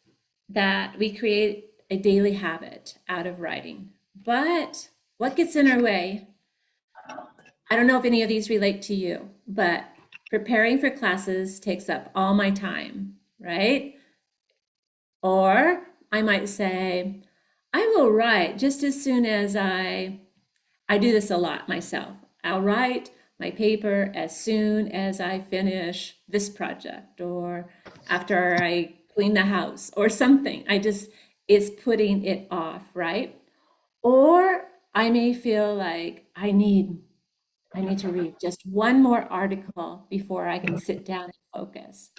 that we create a daily habit out of writing. But what gets in our way? I don't know if any of these relate to you, but preparing for classes takes up all my time, right? Or I might say, I will write just as soon as I do this a lot myself. I'll write my paper as soon as I finish this project or after I clean the house or something. It's putting it off, right? Or I may feel like I need to read just one more article before I can sit down and focus.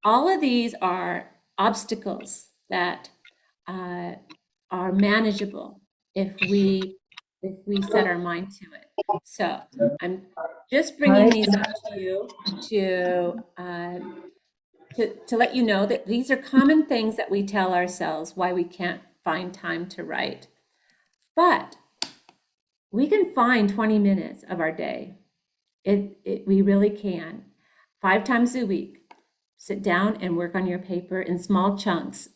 All of these are obstacles that are manageable if we set our mind to it. So I'm just bringing these up to you to let you know that these are common things that we tell ourselves why we can't find time to write. But we can find 20 minutes of our day. We really can. 5 times a week. Sit down and work on your paper in small chunks.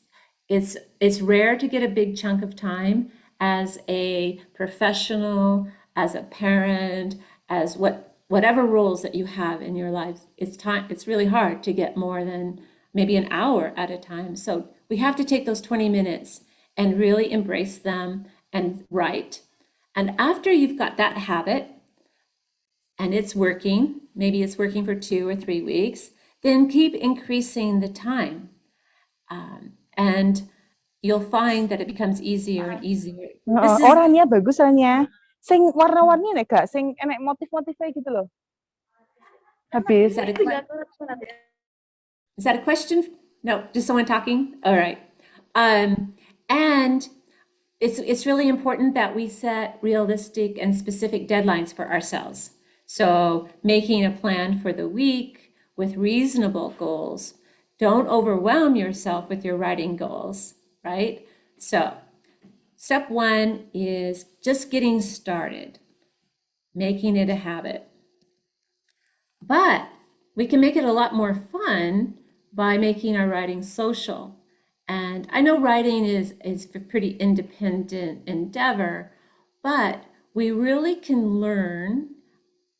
It's rare to get a big chunk of time as a professional, as a parent, as whatever roles that you have in your life. It's really hard to get more than maybe an hour at a time. So we have to take those 20 minutes and really embrace them and write. And after you've got that habit and it's working, maybe it's working for 2 or 3 weeks, then keep increasing the time. And you'll find that it becomes easier and easier. Orangnya bagus soalnya. Sing warna-warni nek gak, sing enek motif-motifnya gitu loh. Habis. Is that a question? No, just someone talking? All right. And it's really important that we set realistic and specific deadlines for ourselves. So making a plan for the week with reasonable goals. Don't overwhelm yourself with your writing goals, right? So step 1 is just getting started, making it a habit. But we can make it a lot more fun by making our writing social. And I know writing is a pretty independent endeavor, but we really can learn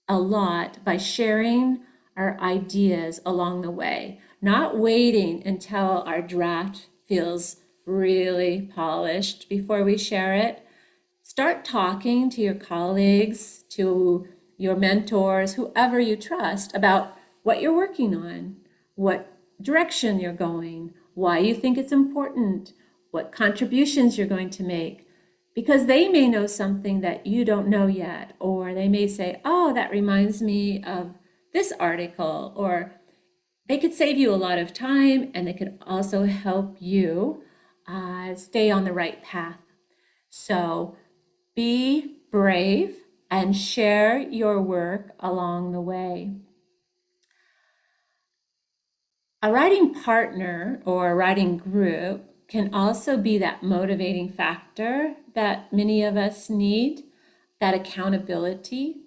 a lot by sharing our ideas along the way, not waiting until our draft feels really polished before we share it. Start talking to your colleagues, to your mentors, whoever you trust, about what you're working on, what direction you're going, why you think it's important, what contributions you're going to make, because they may know something that you don't know yet, or they may say, oh, that reminds me of this article, or they could save you a lot of time, and they could also help you stay on the right path. So be brave and share your work along the way. A writing partner or a writing group can also be that motivating factor that many of us need, that accountability,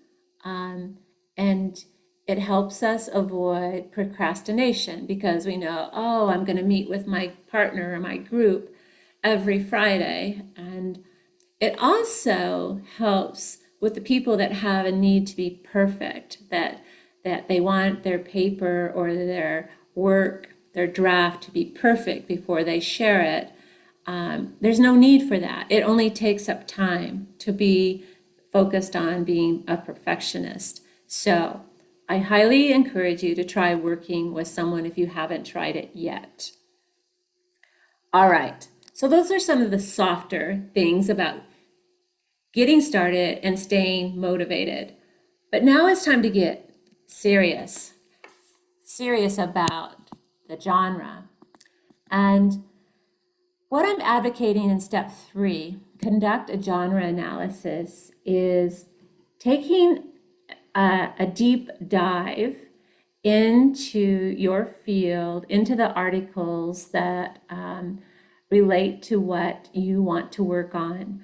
and it helps us avoid procrastination because we know, oh, I'm going to meet with my partner or my group every Friday. And it also helps with the people that have a need to be perfect, that they want their paper or their work, their draft to be perfect before they share it. There's no need for that. It only takes up time to be focused on being a perfectionist. So I highly encourage you to try working with someone if you haven't tried it yet. All right, so those are some of the softer things about getting started and staying motivated. But now it's time to get serious about the genre. And what I'm advocating in step 3, conduct a genre analysis, is taking a deep dive into your field, into the articles that relate to what you want to work on.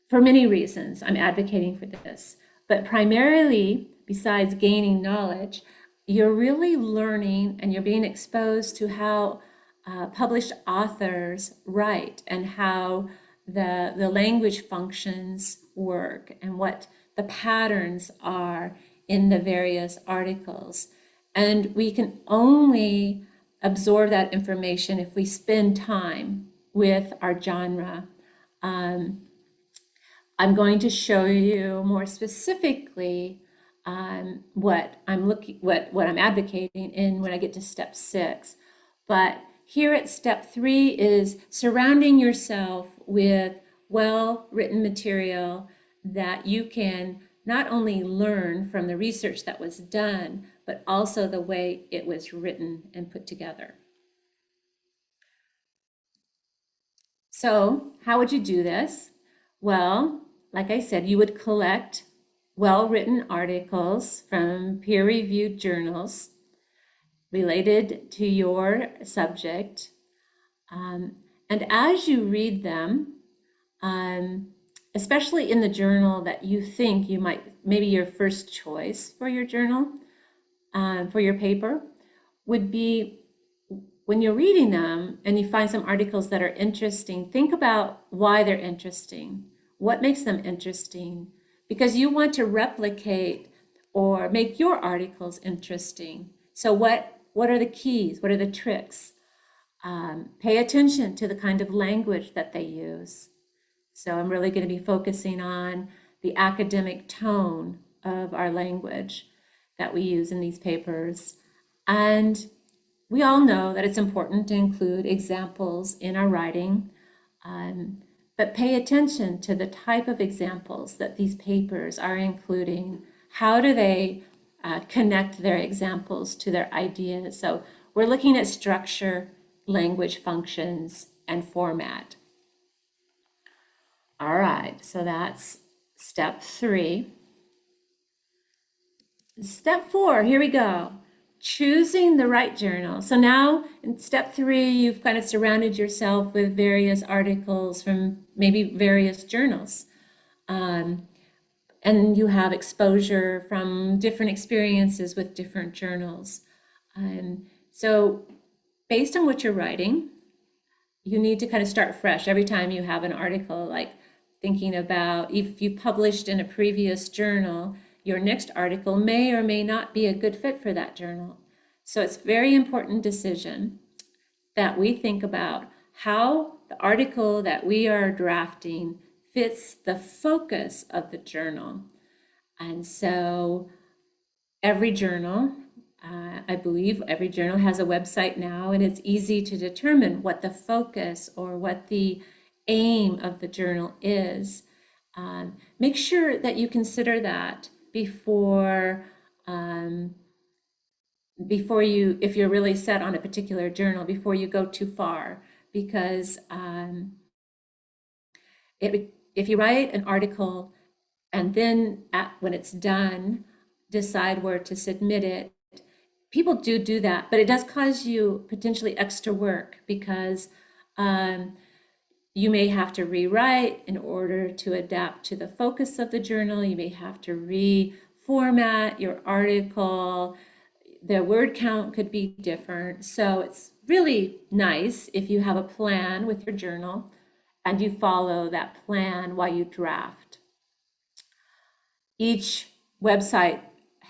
For many reasons, I'm advocating for this, but primarily, besides gaining knowledge, you're really learning and you're being exposed to how published authors write and how the language functions work and what the patterns are in the various articles. And we can only absorb that information if we spend time with our genre. I'm going to show you more specifically what I'm advocating in when I get to step 6. But here at step 3 is surrounding yourself with well-written material that you can not only learn from the research that was done, but also the way it was written and put together. So how would you do this? Well, like I said, you would collect well-written articles from peer-reviewed journals related to your subject. And as you read them, especially in the journal that you think you might, maybe your first choice for your journal, for your paper, would be when you're reading them and you find some articles that are interesting, think about why they're interesting. What makes them interesting? Because you want to replicate or make your articles interesting. So what are the keys? What are the tricks? Pay attention to the kind of language that they use. So I'm really going to be focusing on the academic tone of our language that we use in these papers. And we all know that it's important to include examples in our writing, but pay attention to the type of examples that these papers are including. How do they connect their examples to their ideas? So we're looking at structure, language functions, and format. All right, so that's step 3. Step 4, here we go. Choosing the right journal. So now in step 3, you've kind of surrounded yourself with various articles from maybe various journals. And you have exposure from different experiences with different journals. So based on what you're writing, you need to kind of start fresh every time you have an article, like thinking about if you published in a previous journal, your next article may or may not be a good fit for that journal. So it's a very important decision that we think about how the article that we are drafting fits the focus of the journal. And so every journal, I believe every journal has a website now, and it's easy to determine what the focus or what the aim of the journal is. Make sure that you consider that before you, if you're really set on a particular journal, before you go too far, because if you write an article and then when it's done, decide where to submit it, people do that, but it does cause you potentially extra work because you may have to rewrite in order to adapt to the focus of the journal. You may have to reformat your article. The word count could be different. So it's really nice if you have a plan with your journal and you follow that plan while you draft. Each website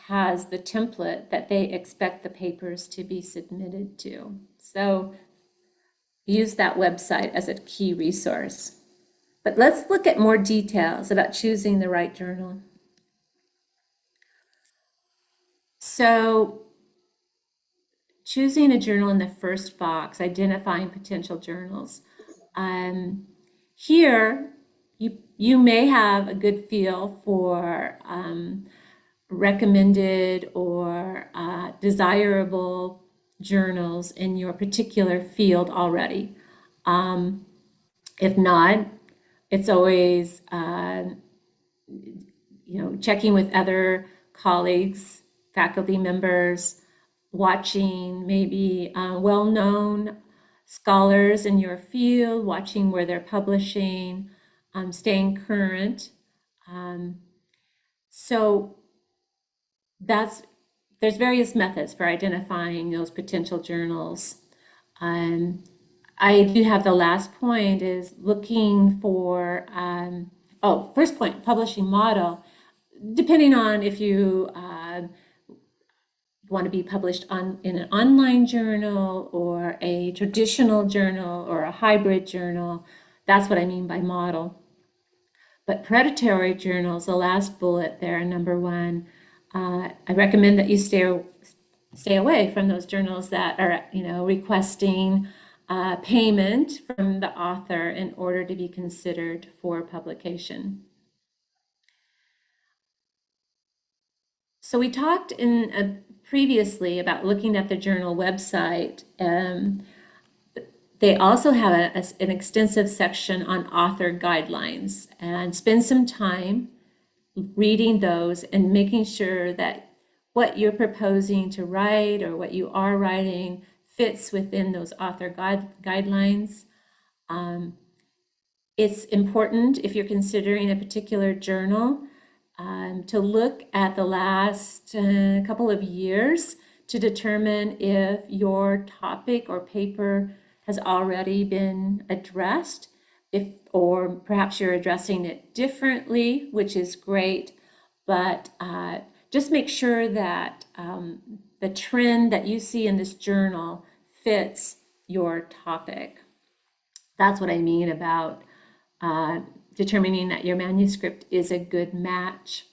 has the template that they expect the papers to be submitted to. So use that website as a key resource. But let's look at more details about choosing the right journal. So choosing a journal in the first box, identifying potential journals. Here, you may have a good feel for recommended or desirable journals in your particular field already. If not, it's always checking with other colleagues, faculty members, watching maybe well-known scholars in your field, watching where they're publishing, staying current. So there's various methods for identifying those potential journals. I do have the last point is looking for, first point, publishing model. depending on if you want to be published in an online journal or a traditional journal or a hybrid journal. That's what I mean by model. But predatory journals, the last bullet there, number 1, I recommend that you stay away from those journals that are, requesting payment from the author in order to be considered for publication. So we talked previously about looking at the journal website. They also have an extensive section on author guidelines, and spend some time reading those and making sure that what you're proposing to write or what you are writing fits within those author guidelines. It's important, if you're considering a particular journal, to look at the last couple of years to determine if your topic or paper has already been addressed, or perhaps you're addressing it differently, which is great, but just make sure that the trend that you see in this journal fits your topic. That's what I mean about determining that your manuscript is a good match.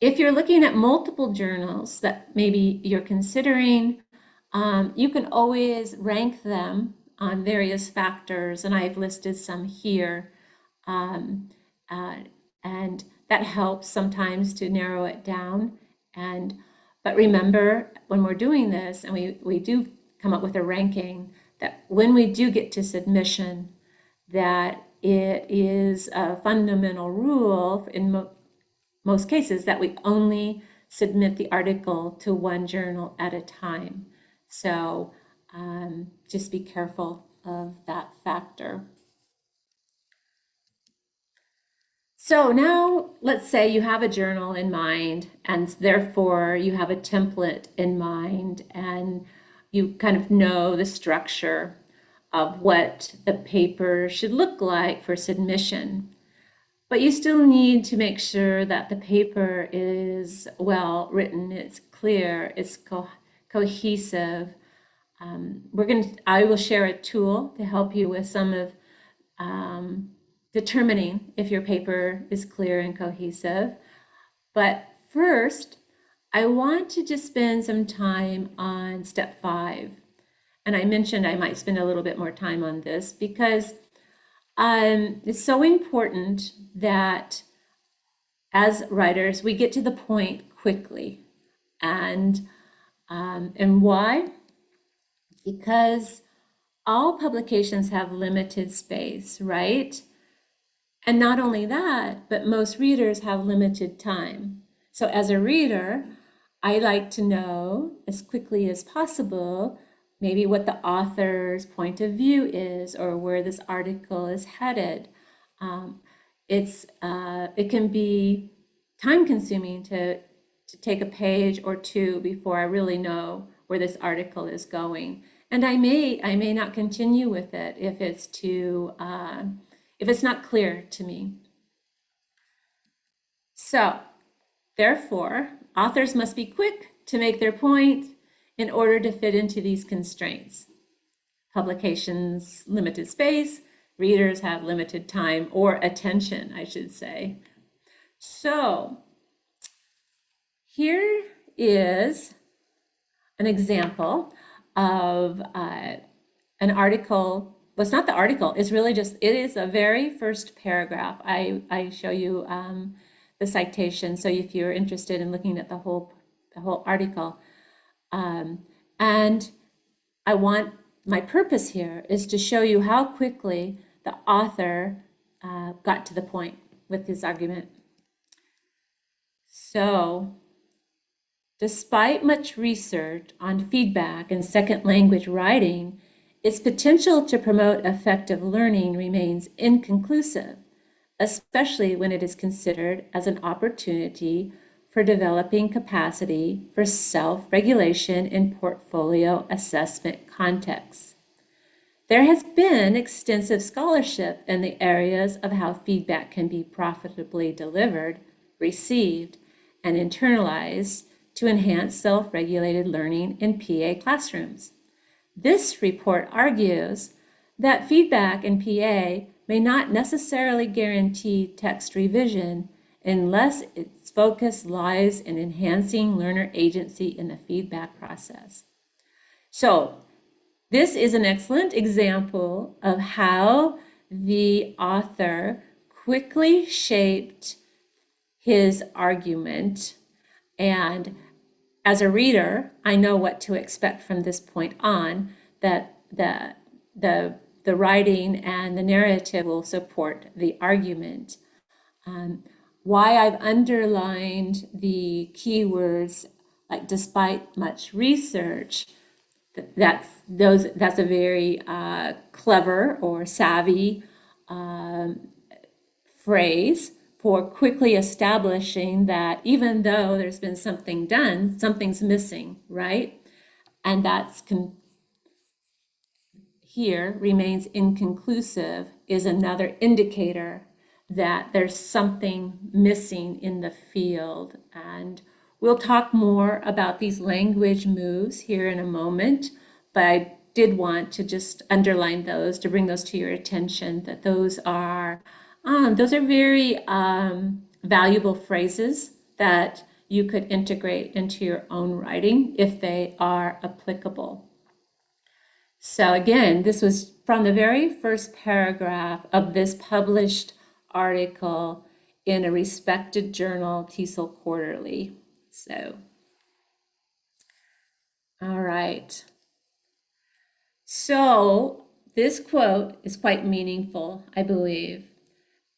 If you're looking at multiple journals that maybe you're considering, you can always rank them on various factors, and I've listed some here. And that helps sometimes to narrow it down. But remember, when we're doing this, and we do come up with a ranking, that when we do get to submission, that it is a fundamental rule in most cases that we only submit the article to one journal at a time. So just be careful of that factor. So now let's say you have a journal in mind, and therefore you have a template in mind, and you kind of know the structure of what the paper should look like for submission. But you still need to make sure that the paper is well written, it's clear, it's cohesive. I will share a tool to help you with some of determining if your paper is clear and cohesive. But first, I want to just spend some time on step 5. And I mentioned I might spend a little bit more time on this because it's so important that as writers, we get to the point quickly. And why? Because all publications have limited space, right? And not only that, but most readers have limited time. So as a reader, I like to know as quickly as possible maybe what the author's point of view is or where this article is headed. It can be time consuming to take a page or two before I really know where this article is going. And I may not continue with it if it's not clear to me. So, therefore, authors must be quick to make their point in order to fit into these constraints. Publications, limited space, readers have limited time or attention, I should say. So, here is an example of an article. Well, it's not the article, it's really just, it is a very first paragraph. I show you the citation, so if you're interested in looking at the whole article. And my purpose here is to show you how quickly the author got to the point with his argument. So, despite much research on feedback and second language writing, its potential to promote effective learning remains inconclusive, especially when it is considered as an opportunity for developing capacity for self-regulation in portfolio assessment contexts. There has been extensive scholarship in the areas of how feedback can be profitably delivered received, and internalized to enhance self-regulated learning in PA classrooms. This report argues that feedback in PA may not necessarily guarantee text revision unless its focus lies in enhancing learner agency in the feedback process. So this is an excellent example of how the author quickly shaped his argument, and as a reader, I know what to expect from this point on, that the writing and the narrative will support the argument. Why I've underlined the keywords, like despite much research, that's a very clever or savvy phrase for quickly establishing that even though there's been something done, something's missing, right? And that's here remains inconclusive is another indicator that there's something missing in the field. And we'll talk more about these language moves here in a moment, but I did want to just underline those, to bring those to your attention, that those are very valuable phrases that you could integrate into your own writing if they are applicable. So again, this was from the very first paragraph of this published article in a respected journal, TESOL Quarterly. So, all right. So this quote is quite meaningful, I believe.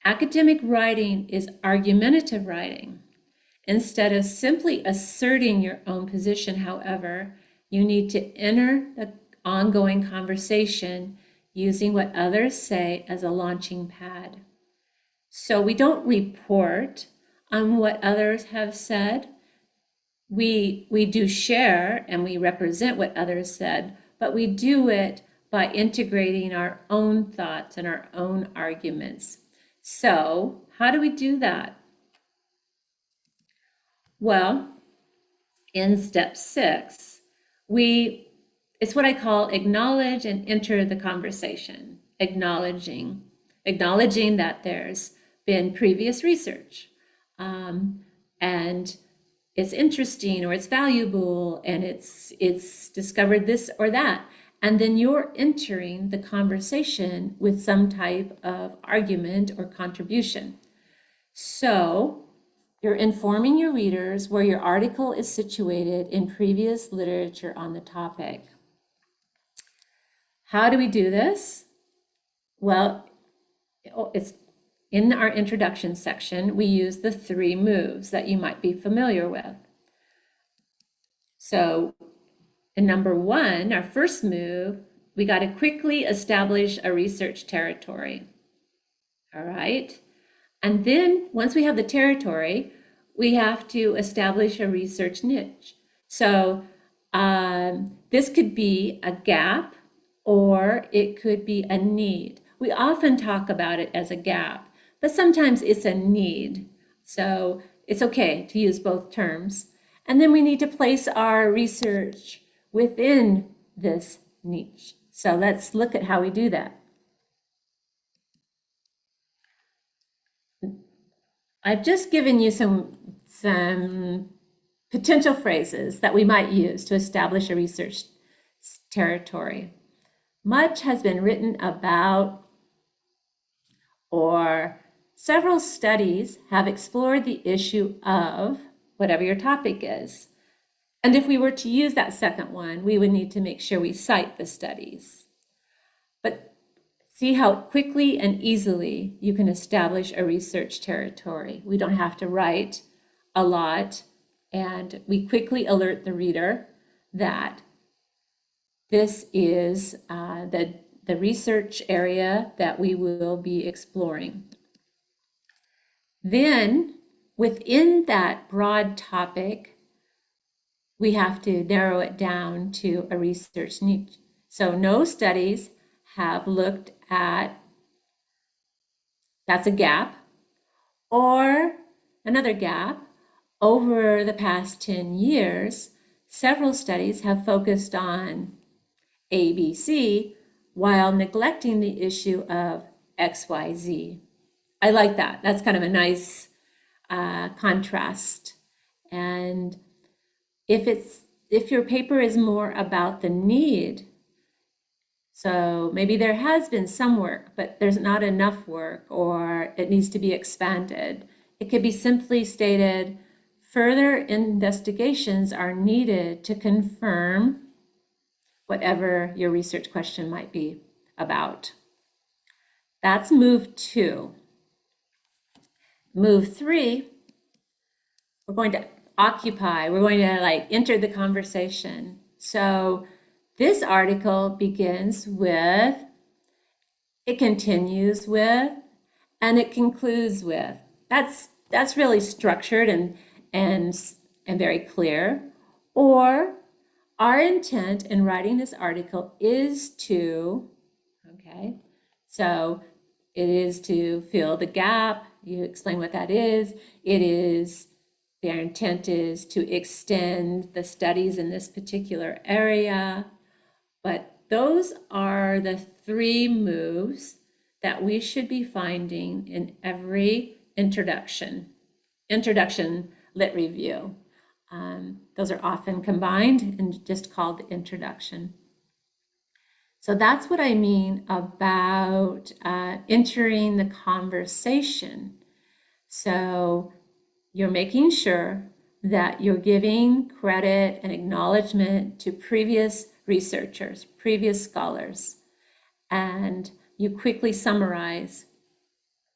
Academic writing is argumentative writing. Instead of simply asserting your own position, however, you need to enter the ongoing conversation using what others say as a launching pad. So we don't report on what others have said. We do share and we represent what others said, but we do it by integrating our own thoughts and our own arguments. So how do we do that? Well, in step 6, it's what I call acknowledge and enter the conversation, acknowledging that there's been previous research and it's interesting or it's valuable and it's discovered this or that. And then you're entering the conversation with some type of argument or contribution. So you're informing your readers where your article is situated in previous literature on the topic. How do we do this? Well, it's in our introduction section, we use the 3 moves that you might be familiar with. So in number 1, our first move, we got to quickly establish a research territory. All right. And then once we have the territory, we have to establish a research niche. So this could be a gap or it could be a need. We often talk about it as a gap, but sometimes it's a need. So it's okay to use both terms. And then we need to place our research within this niche. So let's look at how we do that. I've just given you some potential phrases that we might use to establish a research territory. Much has been written about, or several studies have explored the issue of whatever your topic is. And if we were to use that second one, we would need to make sure we cite the studies. But see how quickly and easily you can establish a research territory. We don't have to write a lot, and we quickly alert the reader that this is the research area that we will be exploring. Then, within that broad topic, we have to narrow it down to a research niche. So no studies have looked at, that's a gap, or Another gap, over the past 10 years, several studies have focused on ABC while neglecting the issue of XYZ. I like that. That's kind of a nice contrast. And if your paper is more about the need, so maybe there has been some work, but there's not enough work, or it needs to be expanded, it could be simply stated, further investigations are needed to confirm whatever your research question might be about. That's move 2. Move 3, we're going to occupy, we're going to like enter the conversation. So this article begins with, it continues with, and it concludes with. That's really structured and very clear. Or our intent in writing this article is to, okay, so it is to fill the gap. You explain what that is. It is, their intent is to extend the studies in this particular area. But those are the 3 moves that we should be finding in every introduction lit review. Those are often combined and just called the introduction. So that's what I mean about entering the conversation. So you're making sure that you're giving credit and acknowledgement to previous researchers, previous scholars, and you quickly summarize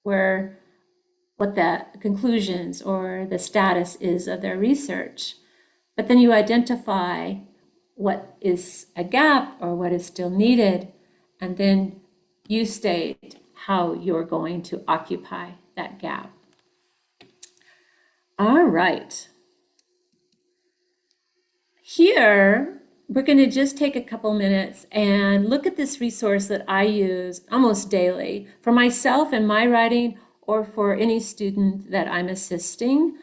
what the conclusions or the status is of their research. But then you identify what is a gap or what is still needed, and then you state how you're going to occupy that gap. All right. Here, we're going to just take a couple minutes and look at this resource that I use almost daily for myself in my writing or for any student that I'm assisting.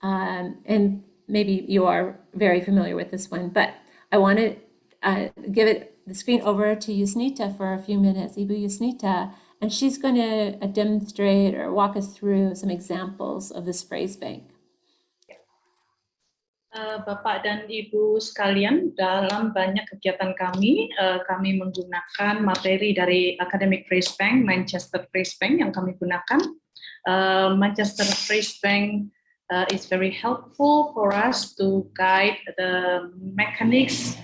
And maybe you are very familiar with this one, but I want to give the screen over to Yusnita for a few minutes, Ibu Yusnita, and she's going to demonstrate or walk us through some examples of this phrase bank. Bapak dan Ibu sekalian, dalam banyak kegiatan kami menggunakan materi dari Academic Phrase Bank, Manchester Phrase Bank yang kami gunakan. Manchester Phrase Bank is very helpful for us to guide the mechanics,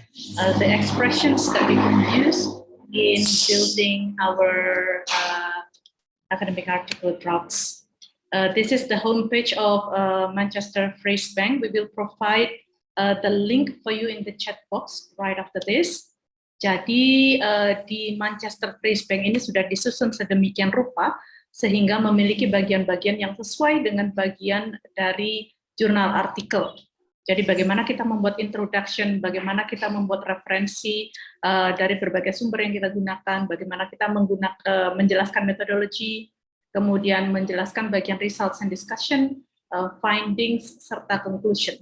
the expressions that we can use in building our academic article drafts. This is the homepage of Manchester Phrase Bank. We will provide the link for you in the chat box right after this. Jadi di Manchester Phrase Bank ini sudah disusun sedemikian rupa sehingga memiliki bagian-bagian yang sesuai dengan bagian dari jurnal artikel. Jadi bagaimana kita membuat introduction, bagaimana kita membuat referensi dari berbagai sumber yang kita gunakan, bagaimana kita menjelaskan metodologi, kemudian menjelaskan bagian results and discussion, findings, serta conclusion.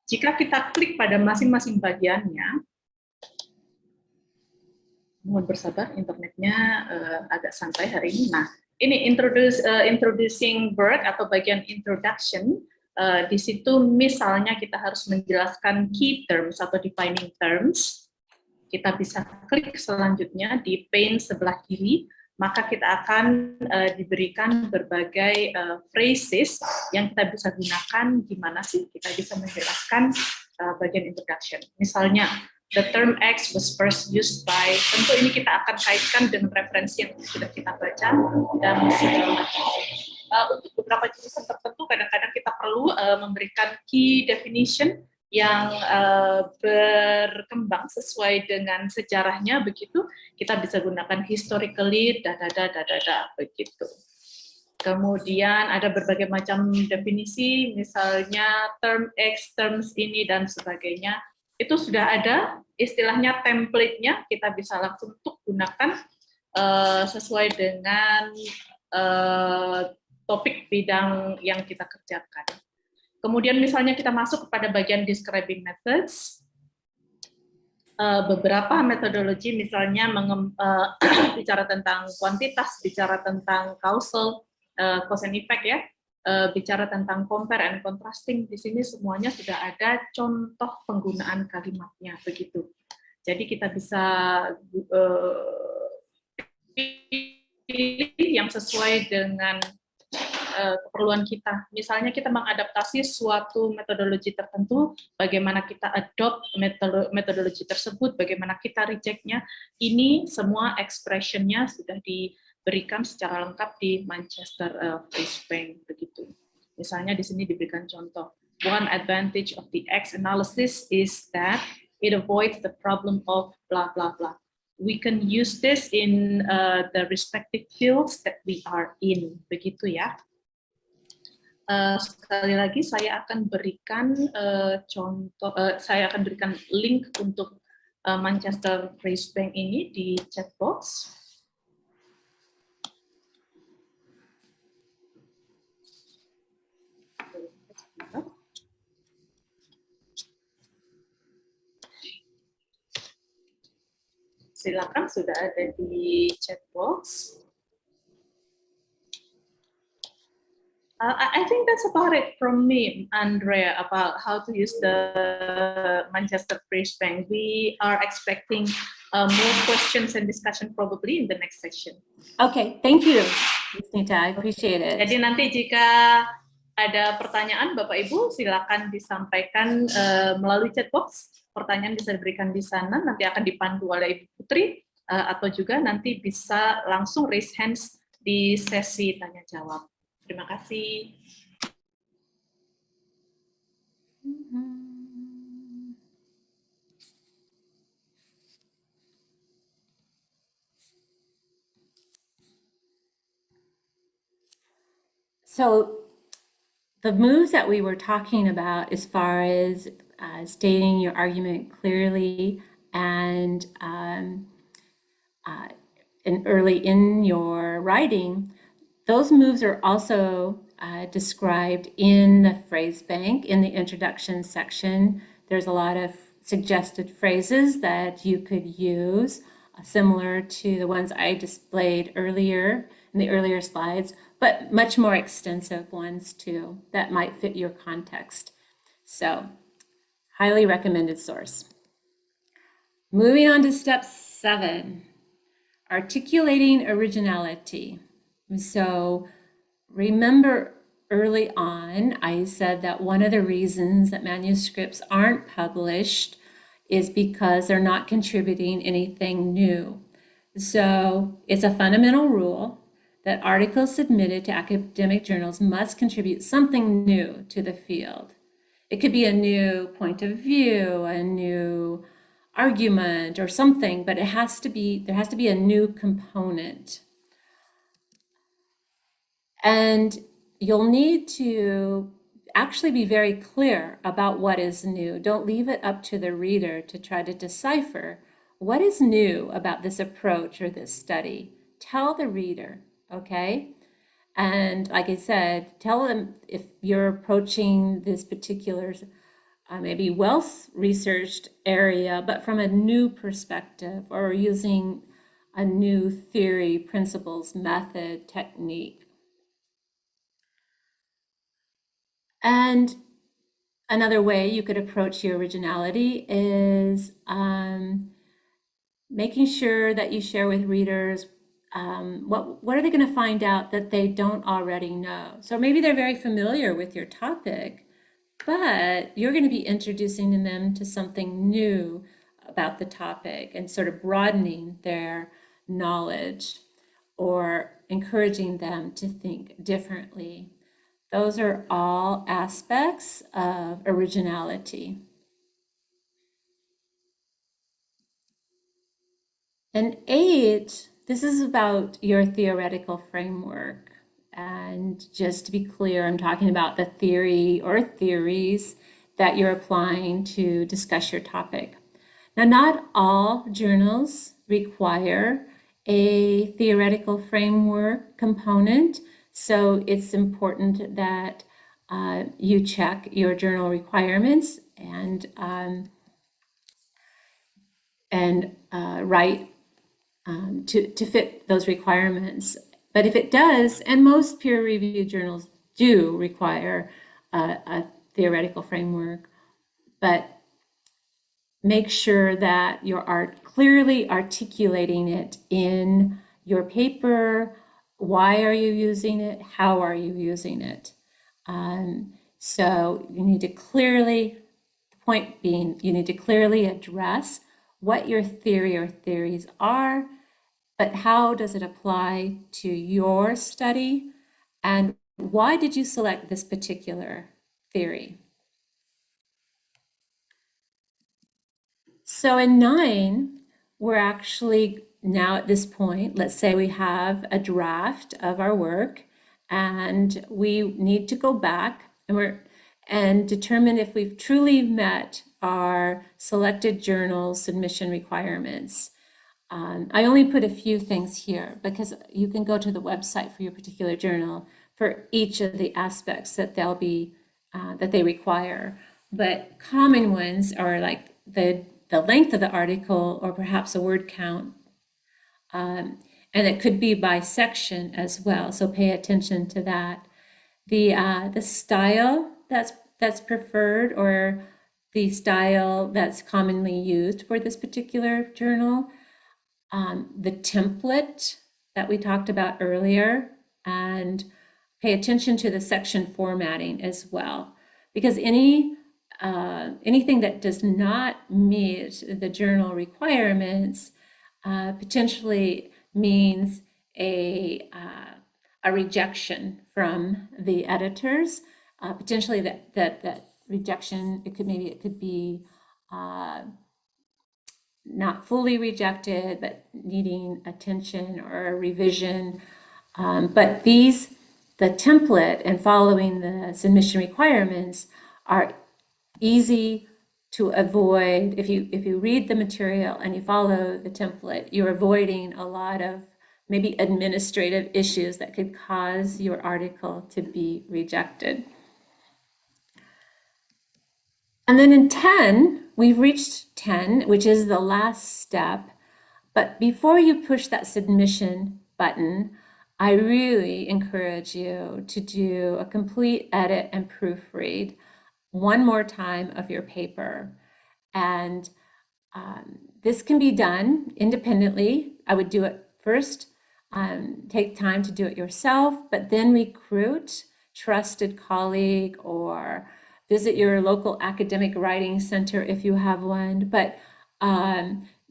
Jika kita klik pada masing-masing bagiannya, mohon bersabar, internetnya agak santai hari ini. Nah, ini introducing work atau bagian introduction. Di situ misalnya kita harus menjelaskan key terms atau defining terms. Kita bisa klik selanjutnya di pane sebelah kiri, maka kita akan diberikan berbagai phrases yang kita bisa gunakan gimana sih kita bisa menjelaskan bagian introduction. Misalnya, the term X was first used by, tentu ini kita akan kaitkan dengan referensi yang sudah kita baca dan segala macam. Untuk beberapa jurusan tertentu, kadang-kadang kita perlu memberikan key definition yang berkembang sesuai dengan sejarahnya, begitu kita bisa gunakan historically, begitu. Kemudian ada berbagai macam definisi, misalnya term X, terms ini, dan sebagainya. Itu sudah ada istilahnya template-nya, kita bisa langsung gunakan sesuai dengan topik bidang yang kita kerjakan. Kemudian misalnya kita masuk kepada bagian describing methods, beberapa metodologi misalnya bicara tentang kuantitas, bicara tentang causal, cause and effect ya, bicara tentang compare and contrasting, di sini semuanya sudah ada contoh penggunaan kalimatnya begitu. Jadi kita bisa pilih yang sesuai dengan keperluan kita. Misalnya kita mengadaptasi suatu metodologi tertentu, bagaimana kita adopt metodologi tersebut, bagaimana kita reject-nya, ini semua expression-nya sudah diberikan secara lengkap di Manchester Friesbank begitu. Misalnya di sini diberikan contoh, one advantage of the X analysis is that it avoids the problem of blah blah blah. We can use this in the respective fields that we are in, begitu ya. Sekali lagi saya akan berikan saya akan berikan link untuk Manchester Friesbank ini di chat box. Silakan, sudah ada di chat box. I think that's about it from me, Andrea, about how to use the Manchester Friesbank. We are expecting more questions and discussion probably in the next session. Okay, thank you, Ms. Nita. I appreciate it. Jadi nanti jika ada pertanyaan, Bapak Ibu, silakan disampaikan melalui chat box. Pertanyaan bisa diberikan di sana, nanti akan dipandu oleh Ibu Putri, atau juga nanti bisa langsung raise hands di sesi tanya jawab. Terima kasih. So the moves that we were talking about as far as stating your argument clearly and early in your writing, those moves are also described in the phrase bank in the introduction section. There's a lot of suggested phrases that you could use, similar to the ones I displayed earlier in the earlier slides, but much more extensive ones too that might fit your context. So, highly recommended source. Moving on to step 7, articulating originality. So remember early on, I said that one of the reasons that manuscripts aren't published is because they're not contributing anything new. So it's a fundamental rule that articles submitted to academic journals must contribute something new to the field. It could be a new point of view, a new argument or something, but there has to be a new component. And you'll need to actually be very clear about what is new. Don't leave it up to the reader to try to decipher what is new about this approach or this study. Tell the reader, okay? And like I said, tell them if you're approaching this particular maybe well-researched area, but from a new perspective, or using a new theory, principles, method, technique. And another way you could approach your originality is making sure that you share with readers what are they going to find out that they don't already know. So maybe they're very familiar with your topic, but you're going to be introducing them to something new about the topic and sort of broadening their knowledge or encouraging them to think differently. Those are all aspects of originality. And 8, this is about your theoretical framework. And just to be clear, I'm talking about the theory or theories that you're applying to discuss your topic. Now, not all journals require a theoretical framework component. So it's important that you check your journal requirements and write to fit those requirements. But if it does, and most peer-reviewed journals do require a theoretical framework, but make sure that you are clearly articulating it in your paper. Why are you using it? How are you using it? So you need to clearly, the point being, you need to clearly address what your theory or theories are, but how does it apply to your study? And why did you select this particular theory? So in 9, we're actually now at this point, let's say we have a draft of our work and we need to go back and determine if we've truly met our selected journal submission requirements. I only put a few things here because you can go to the website for your particular journal for each of the aspects that they'll be that they require. But common ones are like the length of the article or perhaps a word count. And it could be by section as well, so pay attention to that. The style that's preferred or the style that's commonly used for this particular journal. The template that we talked about earlier, and pay attention to the section formatting as well, because anything that does not meet the journal requirements potentially means a rejection from the editors. Potentially that rejection, it could be not fully rejected, but needing attention or a revision. But the template and following the submission requirements are easy to avoid. If you read the material and you follow the template, you're avoiding a lot of maybe administrative issues that could cause your article to be rejected. And then in 10, we've reached 10, which is the last step. But before you push that submission button, I really encourage you to do a complete edit and proofread one more time of your paper. And this can be done independently. I would do it first, take time to do it yourself, but then recruit trusted colleague or visit your local academic writing center if you have one. But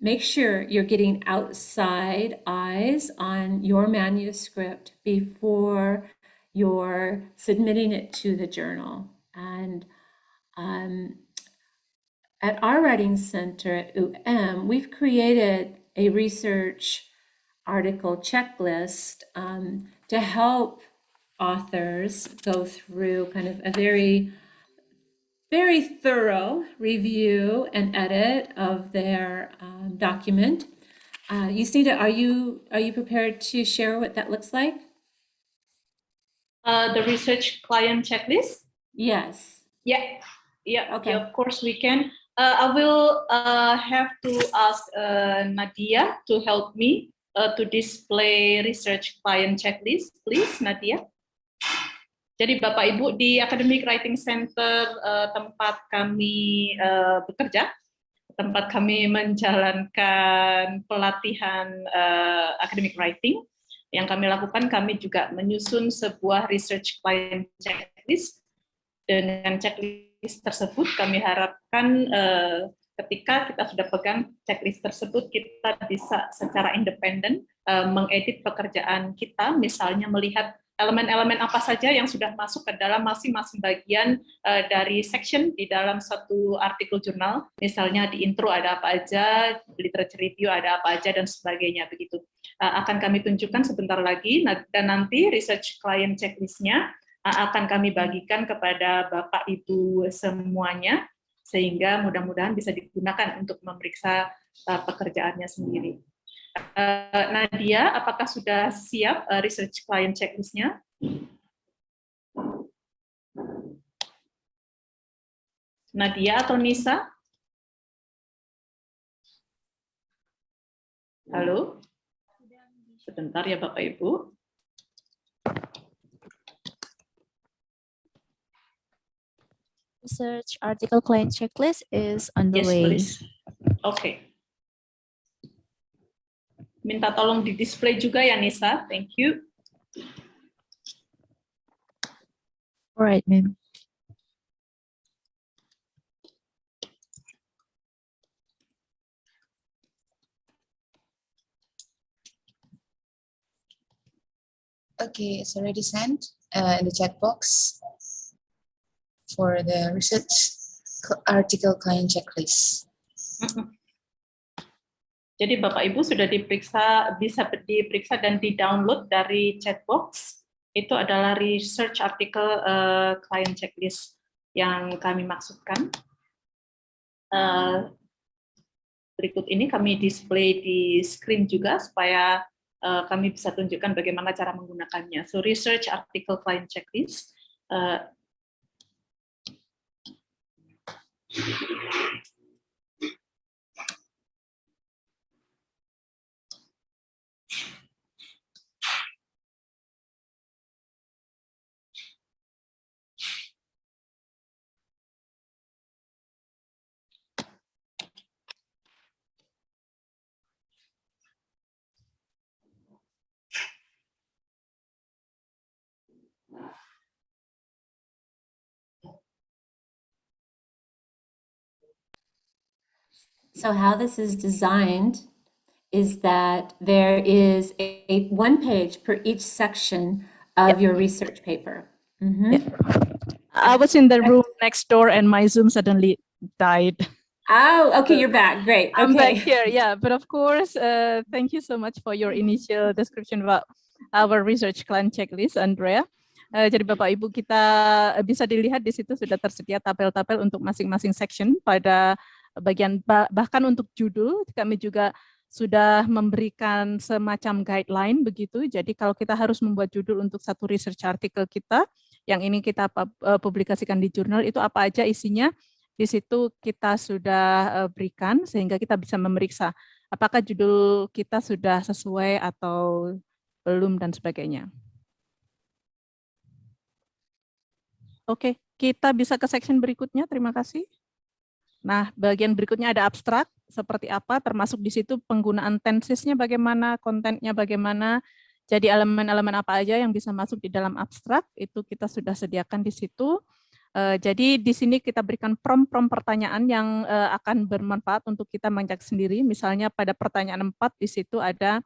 make sure you're getting outside eyes on your manuscript before you're submitting it to the journal. And at our writing center at UM, we've created a research article checklist to help authors go through kind of a very thorough review and edit of their document. Yusnita, are you prepared to share what that looks like? The research client checklist? Yes. Yeah. Okay. Yeah, of course we can. I will have to ask Nadia to help me to display research client checklist. Please, Nadia. Jadi Bapak Ibu di Academic Writing Center tempat kami bekerja, tempat kami menjalankan pelatihan academic writing, yang kami lakukan, kami juga menyusun sebuah research client checklist. Dengan checklist tersebut kami harapkan ketika kita sudah pegang checklist tersebut, kita bisa secara independen mengedit pekerjaan kita, misalnya melihat elemen-elemen apa saja yang sudah masuk ke dalam masing-masing bagian dari section di dalam satu artikel jurnal. Misalnya di intro ada apa aja, literature review ada apa aja, dan sebagainya begitu. Akan kami tunjukkan sebentar lagi, dan nanti research client checklist-nya akan kami bagikan kepada Bapak Ibu semuanya, sehingga mudah-mudahan bisa digunakan untuk memeriksa pekerjaannya sendiri. Nadia, apakah sudah siap research client checklist-nya? Nadia atau Nisa? Halo? Sebentar ya Bapak Ibu. Research article client checklist is on the Yes, way. please. Oke. Minta tolong di display juga ya Nisa. Thank you. Alright, ma'am. Okay, it's already sent in the chat box for the research article client checklist. Jadi Bapak Ibu sudah diperiksa, bisa diperiksa dan di-download dari chat box. Itu adalah research article client checklist yang kami maksudkan. Berikut ini kami display di screen juga supaya kami bisa tunjukkan bagaimana cara menggunakannya. So research article client checklist. So how this is designed is that there is a one page per each section of your research paper. I was in the room next door and my Zoom suddenly died. Oh, okay, you're back. Great. I'm Okay. back here, yeah. But of course, thank you so much for your initial description about our research client checklist, Andrea. Jadi Bapak Ibu, kita bisa dilihat di situ sudah tersedia tabel-tabel untuk masing-masing section pada bagian, bahkan untuk judul kami juga sudah memberikan semacam guideline begitu. Jadi kalau kita harus membuat judul untuk satu research article kita, yang ini kita publikasikan di jurnal, itu apa aja isinya, di situ kita sudah berikan sehingga kita bisa memeriksa apakah judul kita sudah sesuai atau belum dan sebagainya. Oke, kita bisa ke section berikutnya, terima kasih. Nah, bagian berikutnya ada abstrak, seperti apa, termasuk di situ penggunaan tensesnya bagaimana, kontennya bagaimana, jadi elemen-elemen apa aja yang bisa masuk di dalam abstrak, itu kita sudah sediakan di situ. Jadi di sini kita berikan prompt-prompt pertanyaan yang akan bermanfaat untuk kita mencek sendiri. Misalnya pada pertanyaan 4 di situ ada,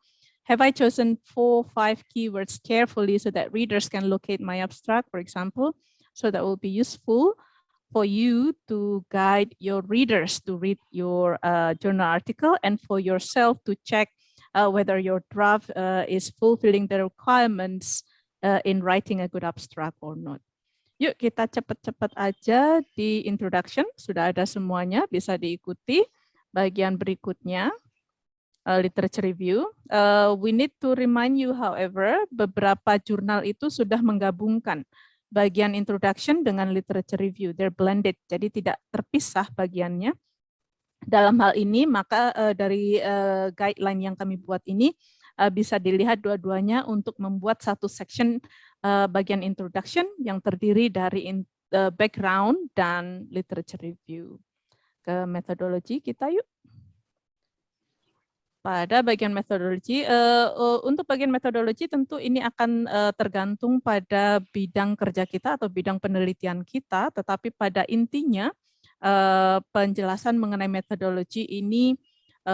have I chosen 4-5 keywords carefully so that readers can locate my abstract, for example, so that will be useful for you to guide your readers to read your journal article and for yourself to check whether your draft is fulfilling the requirements in writing a good abstract or not. Yuk kita cepat-cepat aja di introduction, sudah ada semuanya, bisa diikuti. Bagian berikutnya, literature review. We need to remind you, however, beberapa jurnal itu sudah menggabungkan bagian introduction dengan literature review, they're blended, jadi tidak terpisah bagiannya. Dalam hal ini, maka dari guideline yang kami buat ini, bisa dilihat dua-duanya untuk membuat satu section bagian introduction yang terdiri dari background dan literature review. Ke metodologi kita yuk. Pada bagian metodologi, untuk bagian metodologi tentu ini akan tergantung pada bidang kerja kita atau bidang penelitian kita, tetapi pada intinya penjelasan mengenai metodologi ini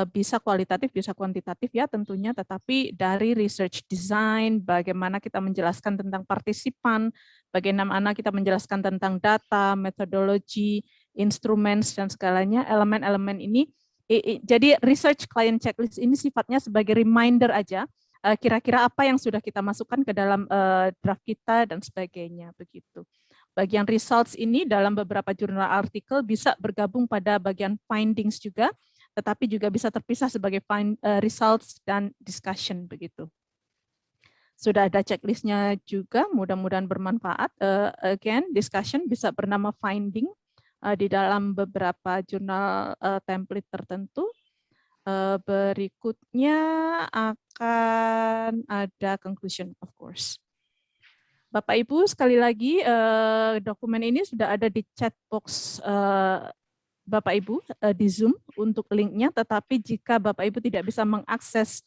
bisa kualitatif, bisa kuantitatif ya tentunya, tetapi dari research design, bagaimana kita menjelaskan tentang partisipan, bagaimana kita menjelaskan tentang data, metodologi, instrumen, dan segalanya, elemen-elemen ini. Jadi research client checklist ini sifatnya sebagai reminder aja, kira-kira apa yang sudah kita masukkan ke dalam draft kita dan sebagainya begitu. Bagian results ini dalam beberapa jurnal artikel bisa bergabung pada bagian findings juga, tetapi juga bisa terpisah sebagai results dan discussion begitu. Sudah ada checklistnya juga, mudah-mudahan bermanfaat. Again, discussion bisa bernama finding di dalam beberapa jurnal template tertentu. Berikutnya akan ada conclusion, of course. Bapak Ibu, sekali lagi dokumen ini sudah ada di chat box Bapak Ibu di Zoom untuk linknya, tetapi jika Bapak Ibu tidak bisa mengakses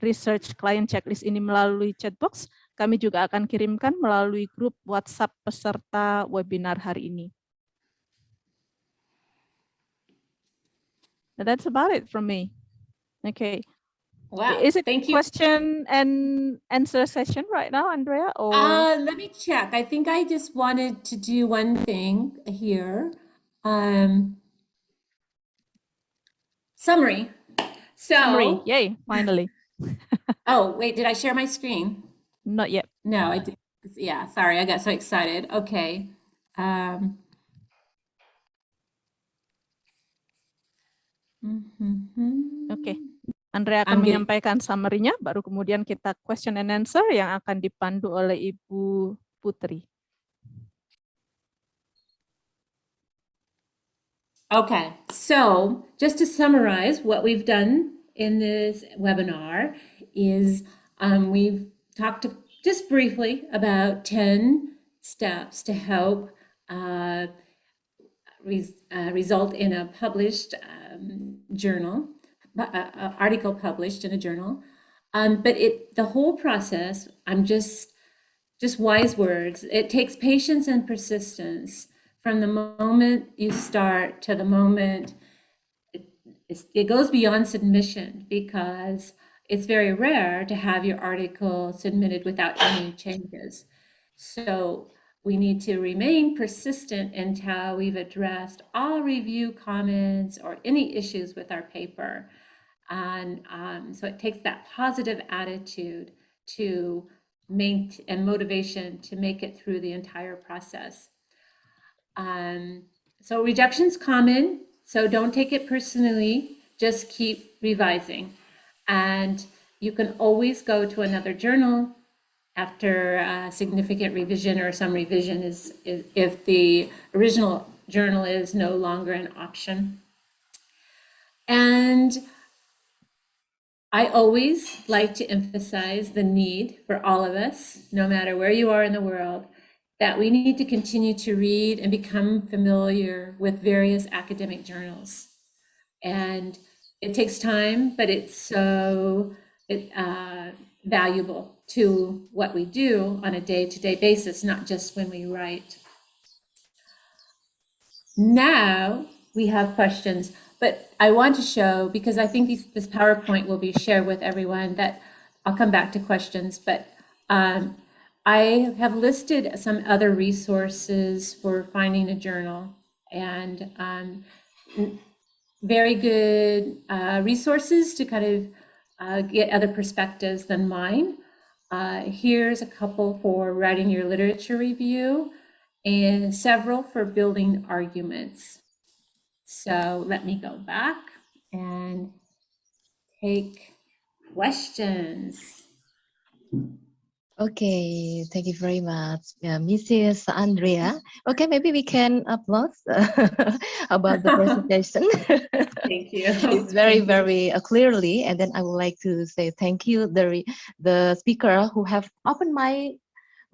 research client checklist ini melalui chat box, kami juga akan kirimkan melalui grup WhatsApp peserta webinar hari ini. And that's about it from me. Okay. Wow, Is it thank you. question and answer session right now, Andrea? Or Let me check. I think I just wanted to do one thing here. Summary. So, summary? Yay, finally. oh, wait, did I share my screen? Not yet. No, I did. Yeah, sorry, I got so excited. Okay. Oke, Andrea akan I'm getting- menyampaikan summary-nya, baru kemudian kita question and answer yang akan dipandu oleh Ibu Putri. Okay, so just to summarize what we've done in this webinar is we've talked just briefly about 10 steps to help result in a published journal, article published in a journal. But the whole process, I'm just wise words. It takes patience and persistence from the moment you start to the moment it goes beyond submission, because it's very rare to have your article submitted without any changes. So we need to remain persistent until we've addressed all review comments or any issues with our paper. And so it takes that positive attitude to and motivation to make it through the entire process. So rejection's common, so don't take it personally, just keep revising. And you can always go to another journal after a significant revision or some revision is if the original journal is no longer an option. And I always like to emphasize the need for all of us, no matter where you are in the world, that we need to continue to read and become familiar with various academic journals. And it takes time, but it's so valuable to what we do on a day-to-day basis, not just when we write. Now we have questions, but I want to show, because I think this PowerPoint will be shared with everyone, that I'll come back to questions, but I have listed some other resources for finding a journal, and very good resources to kind of get other perspectives than mine. Here's a couple for writing your literature review and several for building arguments. So let me go back and take questions. Okay, thank you very much, Mrs. Andrea. Okay, maybe we can applaud about the presentation. Thank you. It's very, very clearly, and then I would like to say thank you the speaker who have opened my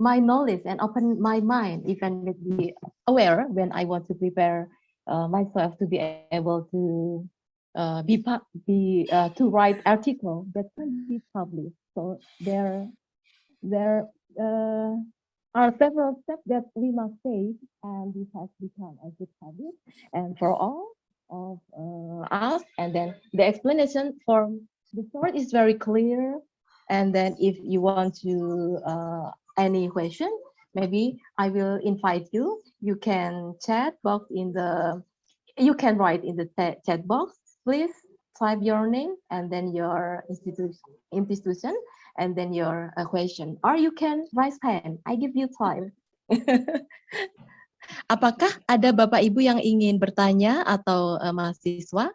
knowledge and opened my mind, even with me aware when I want to prepare myself to be able to to write article that can be published. So there are several steps that we must take, and this has become a good habit. And for all of us, and then the explanation for the story is very clear. And then if you want to any question, maybe I will invite you. You can you can write in the chat box. Please type your name and then your institution and then your question, or you can raise hand. I give you time. Apakah ada Bapak Ibu yang ingin bertanya atau mahasiswa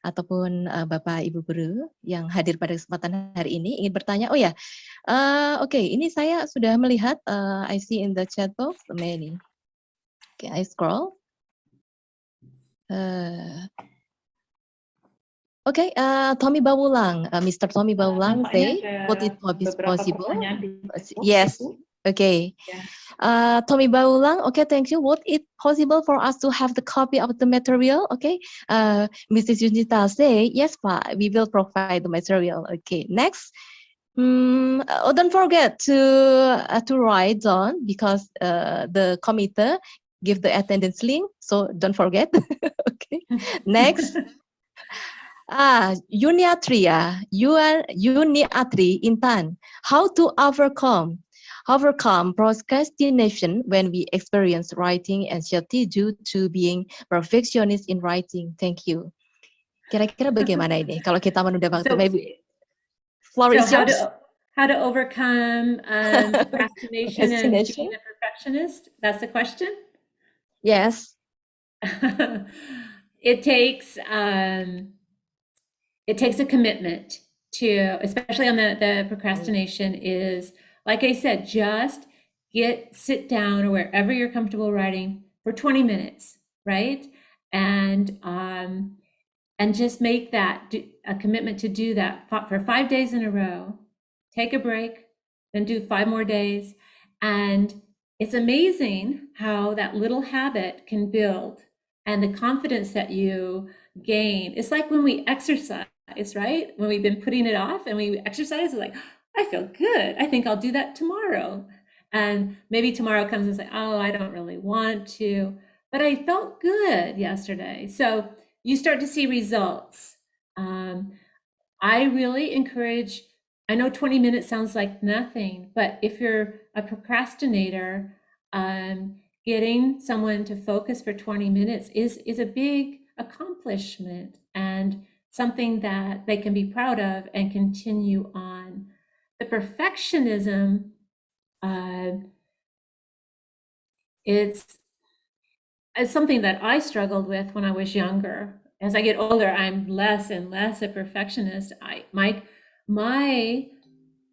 ataupun Bapak Ibu guru yang hadir pada kesempatan hari ini ingin bertanya. Oh ya, oke, ini saya sudah melihat, I see in the chat box many. Okay, I scroll. Okay, Tommy Bawulang, Mr. Tommy Bawulang say, what it is possible? Yes, okay. Tommy Bawulang, okay, thank you. What it possible for us to have the copy of the material? Okay, Mrs. Junita say, yes, Pak, we will provide the material. Okay, next. Don't forget to write down because the committee give the attendance link, so don't forget. Okay, next. Uniatria, Uniatri Intan, how to overcome procrastination when we experience writing anxiety due to being perfectionist in writing. Thank you. Kira-kira bagaimana ini kalau kita menunda waktu? Maybe floor is yours. How to overcome procrastination and being a perfectionist? That's the question? Yes. It takes a commitment to, especially on the procrastination, is, like I said, just sit down or wherever you're comfortable writing for 20 minutes, right? And just make that a commitment to do that for 5 days in a row. Take a break, then do 5 more days. And it's amazing how that little habit can build, and the confidence that you gain. It's like when we exercise, right? When we've been putting it off and we exercise, it's like, I feel good. I think I'll do that tomorrow. And maybe tomorrow comes and say, oh, I don't really want to, but I felt good yesterday. So you start to see results. I really encourage, I know 20 minutes sounds like nothing, but if you're a procrastinator, getting someone to focus for 20 minutes is a big accomplishment and something that they can be proud of and continue on. The perfectionism, it's something that I struggled with when I was younger. As I get older, I'm less and less a perfectionist. My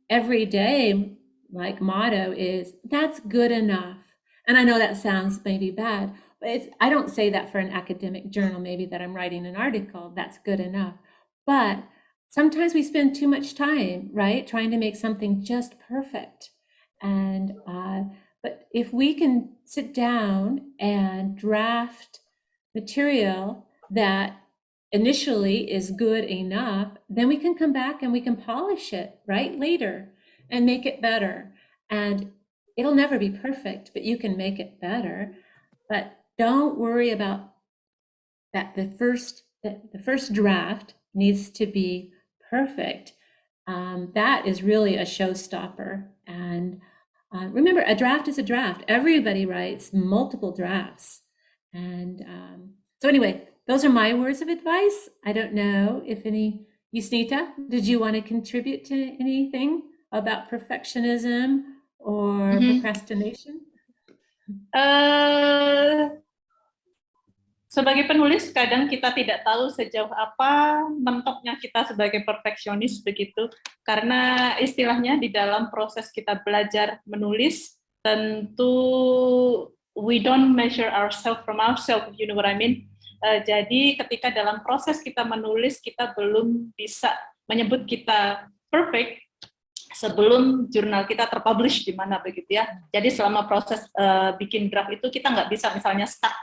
everyday motto is, that's good enough. And I know that sounds maybe bad, but I don't say that for an academic journal, maybe that I'm writing an article, that's good enough. But sometimes we spend too much time, right, trying to make something just perfect. And but if we can sit down and draft material that initially is good enough, then we can come back and we can polish it, right, later and make it better. And it'll never be perfect, but you can make it better. But don't worry about that. The first draft needs to be perfect. That is really a showstopper. And remember, a draft is a draft. Everybody writes multiple drafts. And so anyway, those are my words of advice. I don't know if Yusnita, did you want to contribute to anything about perfectionism or procrastination? Sebagai penulis, kadang kita tidak tahu sejauh apa mentoknya kita sebagai perfeksionis begitu, karena istilahnya di dalam proses kita belajar menulis, tentu we don't measure ourselves from ourselves, you know what I mean? Jadi ketika dalam proses kita menulis, kita belum bisa menyebut kita perfect sebelum jurnal kita terpublish di mana begitu ya. Jadi selama proses bikin draft itu kita nggak bisa misalnya stuck.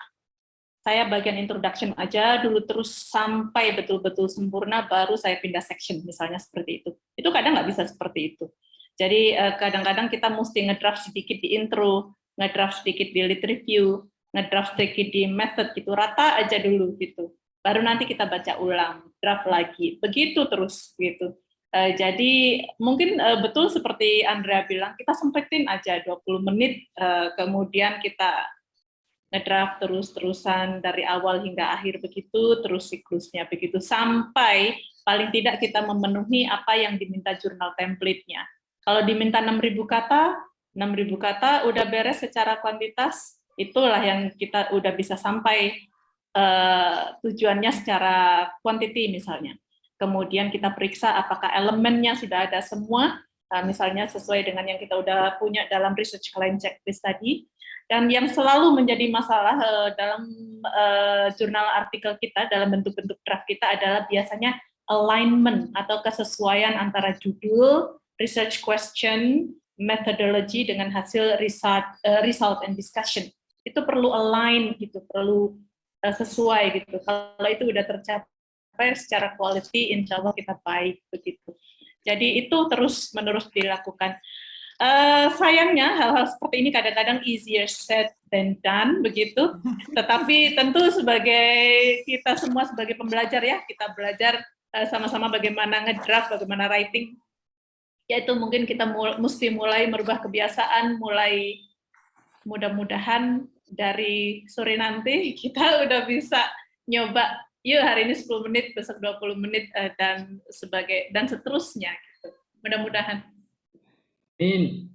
Saya bagian introduction aja dulu terus sampai betul-betul sempurna baru saya pindah section misalnya seperti itu. Itu kadang nggak bisa seperti itu. Jadi kadang-kadang kita mesti ngedraft sedikit di intro, ngedraft sedikit di lit review, ngedraft sedikit di method gitu, rata aja dulu gitu. Baru nanti kita baca ulang, draft lagi, begitu terus gitu. Jadi mungkin betul seperti Andrea bilang, kita sempetin aja 20 menit, kemudian kita ngedraft terus-terusan dari awal hingga akhir begitu, terus siklusnya begitu, sampai paling tidak kita memenuhi apa yang diminta jurnal template-nya. Kalau diminta 6.000 kata udah beres secara kuantitas, itulah yang kita udah bisa sampai tujuannya secara quantity misalnya. Kemudian kita periksa apakah elemennya sudah ada semua, misalnya sesuai dengan yang kita udah punya dalam research client checklist tadi. Dan yang selalu menjadi masalah dalam jurnal artikel kita, dalam bentuk-bentuk draft kita adalah biasanya alignment atau kesesuaian antara judul, research question, methodology dengan hasil result and discussion. Itu perlu align gitu, perlu sesuai gitu. Kalau itu udah tercapai secara quality, insya Allah kita baik begitu. Jadi itu terus-menerus dilakukan. Sayangnya hal-hal seperti ini kadang-kadang easier said than done begitu. Tetapi tentu sebagai kita semua sebagai pembelajar ya, kita belajar sama-sama bagaimana ngedraft, bagaimana writing. Yaitu mungkin kita mesti mulai merubah kebiasaan, mulai mudah-mudahan dari sore nanti kita udah bisa nyoba, yuk hari ini 10 menit, besok 20 menit, dan seterusnya. Gitu. Mudah-mudahan. Okay.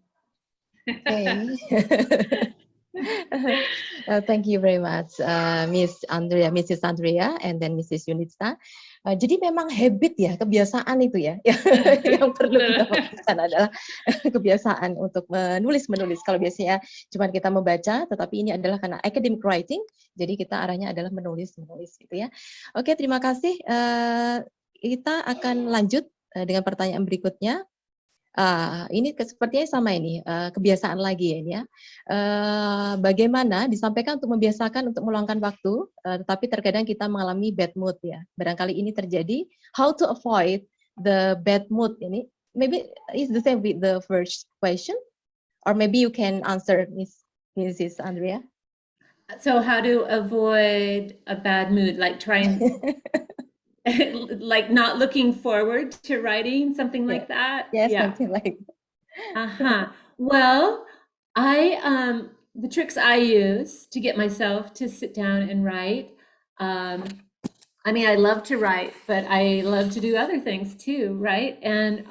Thank you very much, Mrs. Andrea, and then Mrs. Yunitsa. Jadi memang habit ya, kebiasaan itu ya, yang perlu kita fokuskan adalah kebiasaan untuk menulis. Kalau biasanya cuma kita membaca, tetapi ini adalah karena academic writing, jadi kita arahnya adalah menulis gitu ya. Oke, terima kasih. Kita akan lanjut dengan pertanyaan berikutnya. Ini sepertinya sama ini, kebiasaan lagi ya. Bagaimana disampaikan untuk membiasakan untuk meluangkan waktu, tetapi terkadang kita mengalami bad mood ya. Barangkali ini terjadi. How to avoid the bad mood ini? Maybe it's the same with the first question, or maybe you can answer, Mrs. Andrea. So how to avoid a bad mood, like trying like not looking forward to writing, something like that? Yes, yeah. Something like that. Well, the tricks I use to get myself to sit down and write, I mean, I love to write, but I love to do other things too, right? And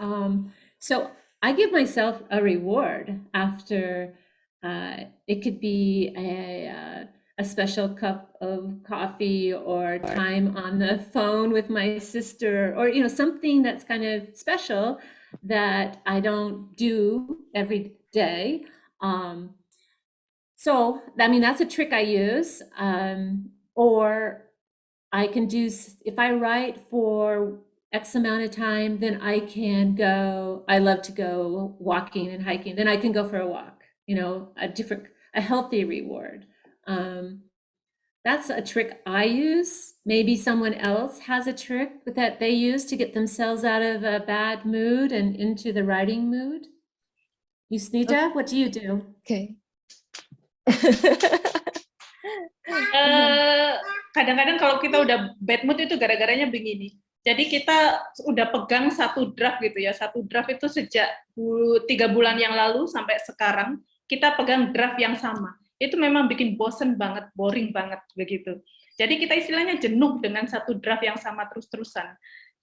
so I give myself a reward after, it could be a special cup of coffee or time on the phone with my sister, or something that's kind of special that I don't do every day. So I mean, that's a trick I use. Or I can do, if I write for X amount of time, then I love to go walking and hiking, then I can go for a walk, a healthy reward. That's a trick I use. Maybe someone else has a trick that they use to get themselves out of a bad mood and into the writing mood. Yusnita, what do you do? Okay. Kadang-kadang kalau kita udah bad mood itu gara-garanya begini. Jadi kita udah pegang satu draft gitu ya. Satu draft itu sejak 3 bulan yang lalu sampai sekarang kita pegang draft yang sama. Itu memang bikin bosen banget, boring banget begitu. Jadi kita istilahnya jenuh dengan satu draft yang sama terus-terusan.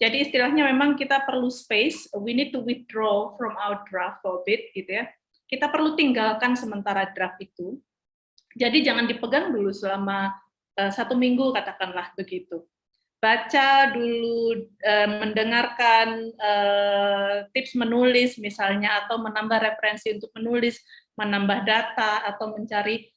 Jadi istilahnya memang kita perlu space, we need to withdraw from our draft for a bit gitu ya. Kita perlu tinggalkan sementara draft itu. Jadi jangan dipegang dulu selama 1 minggu katakanlah begitu. Baca dulu, mendengarkan tips menulis misalnya, atau menambah referensi untuk menulis, menambah data, atau mencari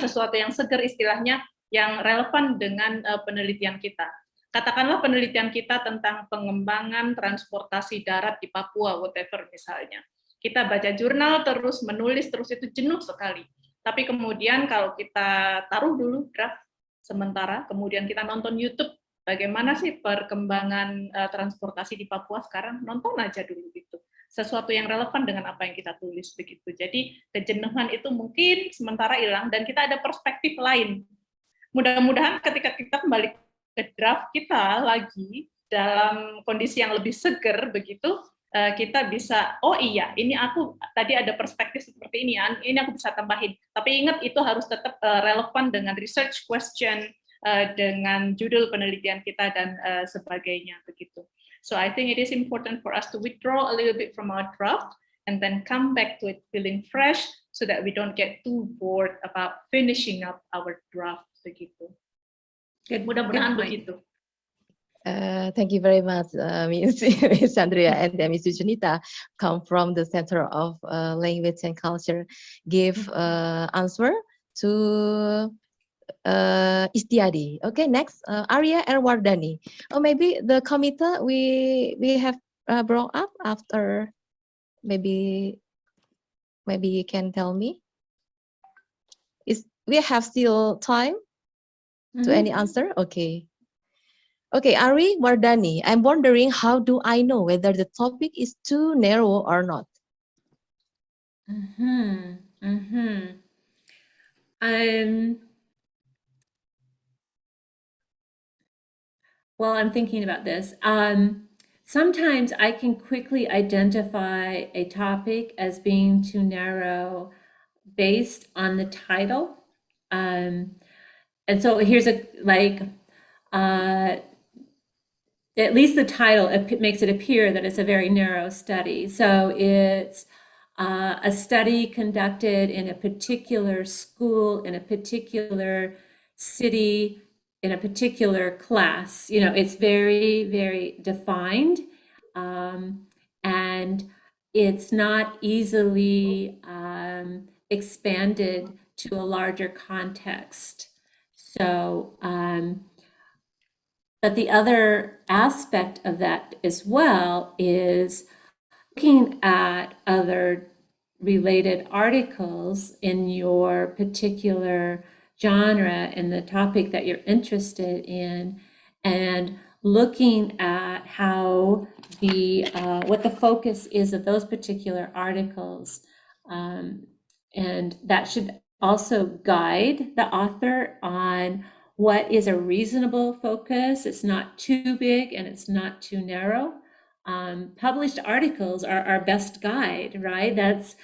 sesuatu yang segar istilahnya yang relevan dengan penelitian kita. Katakanlah penelitian kita tentang pengembangan transportasi darat di Papua, whatever misalnya. Kita baca jurnal terus, menulis terus, itu jenuh sekali. Tapi kemudian kalau kita taruh dulu draft sementara, kemudian kita nonton YouTube, bagaimana sih perkembangan transportasi di Papua sekarang, nonton aja dulu gitu. Sesuatu yang relevan dengan apa yang kita tulis begitu. Jadi kejenuhan itu mungkin sementara hilang dan kita ada perspektif lain. Mudah-mudahan ketika kita kembali ke draft kita lagi dalam kondisi yang lebih seger begitu, kita bisa, oh iya, ini aku tadi ada perspektif seperti ini aku bisa tambahin. Tapi ingat itu harus tetap relevan dengan research question, dengan judul penelitian kita dan sebagainya begitu. So I think it is important for us to withdraw a little bit from our draft and then come back to it feeling fresh so that we don't get too bored about finishing up our draft begitu. Mudah-mudahan begitu. Thank you very much, Ms. Andrea and Ms. Junita, come from the Center of Language and Culture, give answer to Istiadi. Okay, next, Arya Erwardani. Or maybe the committee we have brought up after, maybe you can tell me. We have still time to any answer? Okay. Okay, Ari Wardani, I'm wondering, how do I know whether the topic is too narrow or not? Well, I'm thinking about this. Sometimes I can quickly identify a topic as being too narrow based on the title. And so here's at least the title makes it appear that it's a very narrow study. So it's a study conducted in a particular school, in a particular city, in a particular class. You know, it's very, very defined, and it's not easily expanded to a larger context. So, but the other aspect of that as well is looking at other related articles in your particular genre and the topic that you're interested in, and looking at how what the focus is of those particular articles. And that should also guide the author on what is a reasonable focus. It's not too big and it's not too narrow. Published articles are our best guide, right? There's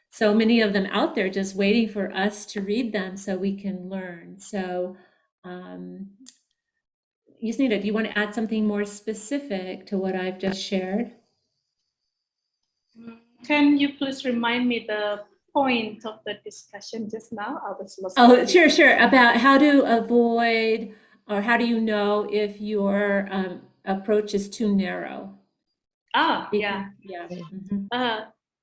so many of them out there just waiting for us to read them so we can learn. So, Yasnita, do you want to add something more specific to what I've just shared? Can you please remind me the point of the discussion just now? I was lost. Oh, sure. About how to avoid, or how do you know if your approach is too narrow? Ya.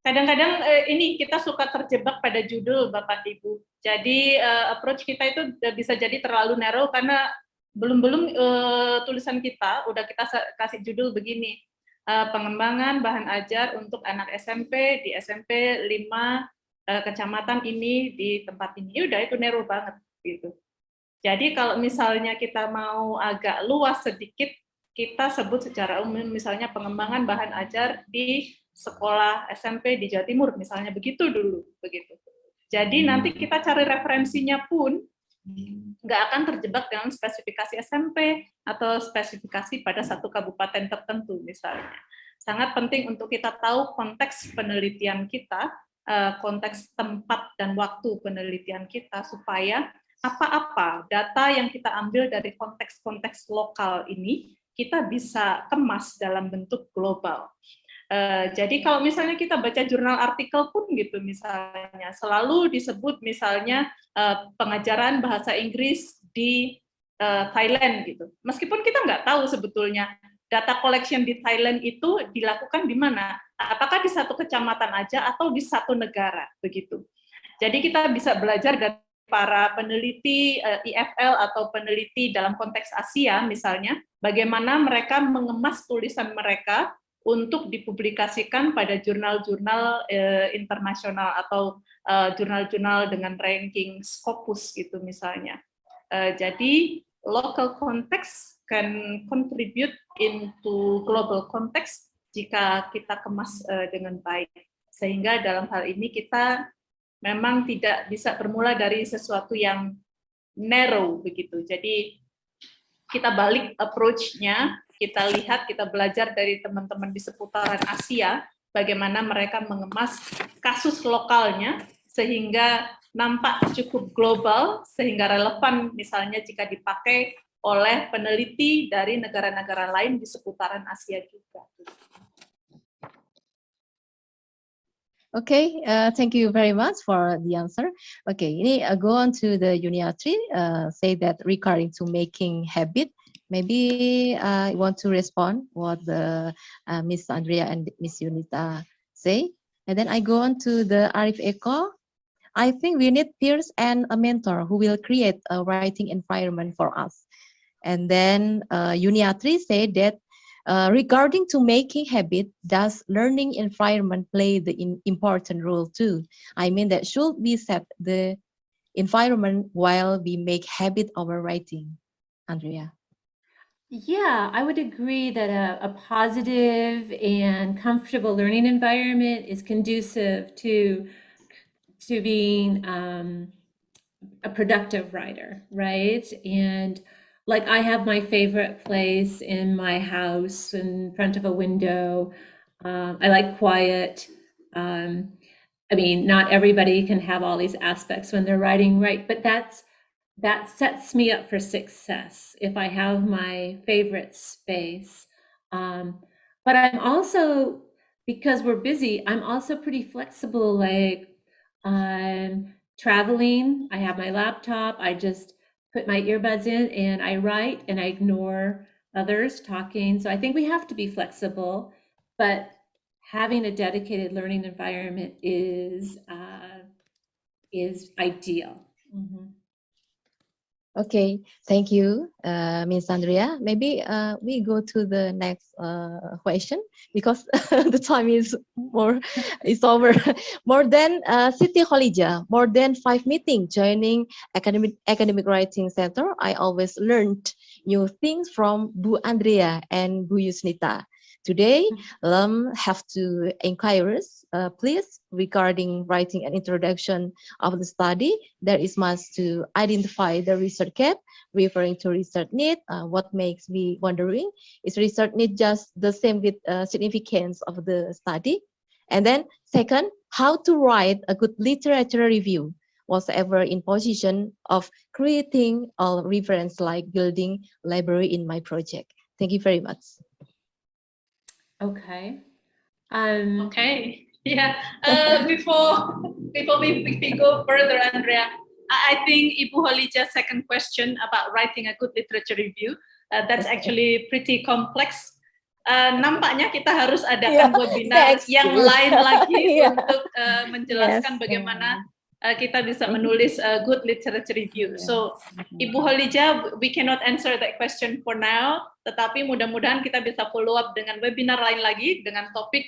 Kadang-kadang ini kita suka terjebak pada judul, Bapak Ibu. Jadi approach kita itu bisa jadi terlalu narrow karena belum tulisan kita udah kita kasih judul begini, pengembangan bahan ajar untuk anak SMP di SMP 5 kecamatan ini di tempat ini. Udah, itu narrow banget gitu. Jadi kalau misalnya kita mau agak luas sedikit, kita sebut secara umum misalnya pengembangan bahan ajar di sekolah SMP di Jawa Timur, misalnya begitu dulu, begitu. Jadi nanti kita cari referensinya pun nggak akan terjebak dengan spesifikasi SMP atau spesifikasi pada satu kabupaten tertentu misalnya. Sangat penting untuk kita tahu konteks penelitian kita, konteks tempat dan waktu penelitian kita, supaya apa-apa data yang kita ambil dari konteks-konteks lokal ini kita bisa kemas dalam bentuk global. Jadi kalau misalnya kita baca jurnal artikel pun gitu, misalnya selalu disebut misalnya pengajaran bahasa Inggris di Thailand gitu. Meskipun kita nggak tahu sebetulnya data collection di Thailand itu dilakukan di mana, apakah di satu kecamatan aja atau di satu negara begitu. Jadi kita bisa belajar dari para peneliti IFL atau peneliti dalam konteks Asia misalnya, bagaimana mereka mengemas tulisan mereka untuk dipublikasikan pada jurnal-jurnal internasional atau jurnal-jurnal dengan ranking Scopus gitu misalnya. Jadi local context can contribute into global context jika kita kemas dengan baik. Sehingga dalam hal ini kita memang tidak bisa bermula dari sesuatu yang narrow begitu. Jadi kita balik approach-nya, kita lihat, kita belajar dari teman-teman di seputaran Asia, bagaimana mereka mengemas kasus lokalnya sehingga nampak cukup global, sehingga relevan misalnya jika dipakai oleh peneliti dari negara-negara lain di seputaran Asia juga. Okay, thank you very much for the answer. Okay, ini go on to the Unit 3, say that regarding to making habit, maybe I want to respond what the Miss Andrea and Miss Yunita say. And then I go on to the Arif Eko. I think we need peers and a mentor who will create a writing environment for us. And then Uniatri said that regarding to making habit, does learning environment play the important role too? I mean that should we set the environment while we make habit over writing? Andrea. Yeah, I would agree that a positive and comfortable learning environment is conducive to being a productive writer, right? And like I have my favorite place in my house in front of a window. I like quiet. I mean, not everybody can have all these aspects when they're writing, right? But that sets me up for success if I have my favorite space. But I'm also, because we're busy, I'm also pretty flexible. Like I'm traveling, I have my laptop, I just put my earbuds in and I write and I ignore others talking. So I think we have to be flexible, but having a dedicated learning environment is ideal. Mm-hmm. Okay, thank you, Miss Andrea. Maybe we go to the next question because the time is over. More than City Kholija, more than 5 meetings joining academic writing center. I always learned new things from Bu Andrea and Bu Yusnita. Today, have to inquire, please, regarding writing an introduction of the study. There is much to identify the research gap, referring to research need. What makes me wondering is research need just the same with significance of the study? And then second, how to write a good literature review. Was ever in position of creating a reference like building library in my project. Thank you very much. Okay. Okay. Yeah. Before we go further, Andrea, I think Ibu Holija's second question about writing a good literature review, that's actually pretty complex. Nampaknya kita harus adakan webinar yang lain lagi untuk menjelaskan bagaimana kita bisa menulis good literature review. So, Ibu Holija, we cannot answer that question for now, tetapi mudah-mudahan kita bisa follow up dengan webinar lain lagi dengan topik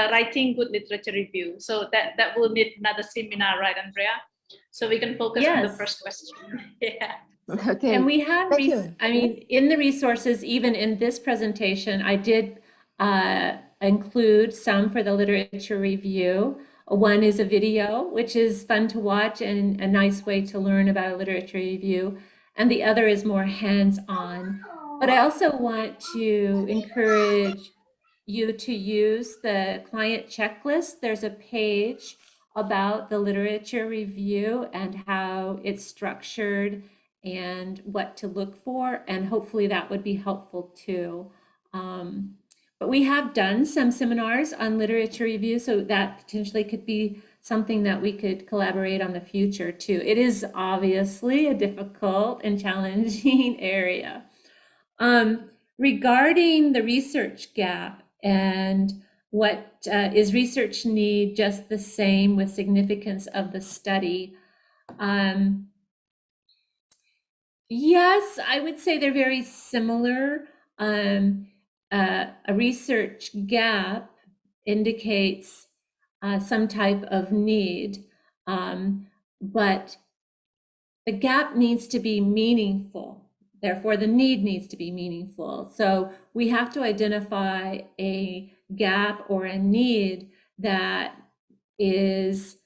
writing good literature review. So that will need another seminar, right, Andrea? So we can focus on the first question. Yeah. Okay. And we have, I mean, in the resources, even in this presentation, I did include some for the literature review. One is a video, which is fun to watch and a nice way to learn about a literature review. And the other is more hands-on. But I also want to encourage you to use the client checklist. There's a page about the literature review and how it's structured and what to look for, and hopefully that would be helpful too. But we have done some seminars on literature review, so that potentially could be something that we could collaborate on the future too. It is obviously a difficult and challenging area. Regarding the research gap and what is research need just the same with significance of the study? Yes, I would say they're very similar. A research gap indicates some type of need, but the gap needs to be meaningful. Therefore, the need needs to be meaningful. So we have to identify a gap or a need that is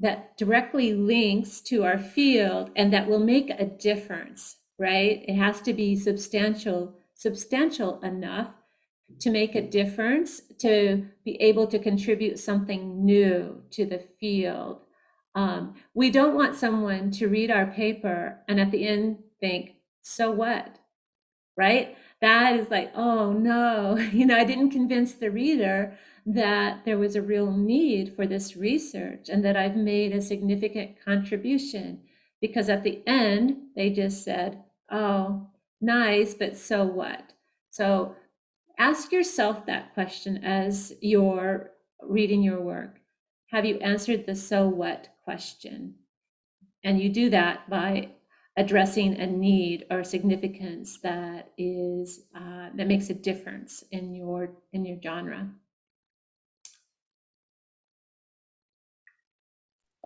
that directly links to our field and that will make a difference, right? It has to be substantial enough to make a difference, to be able to contribute something new to the field. We don't want someone to read our paper and at the end think, so what, right? That is like, oh no, I didn't convince the reader that there was a real need for this research and that I've made a significant contribution, because at the end, they just said, oh, nice, but so what? So ask yourself that question as you're reading your work. Have you answered the so what question? And you do that by addressing a need or significance that is that makes a difference in your genre.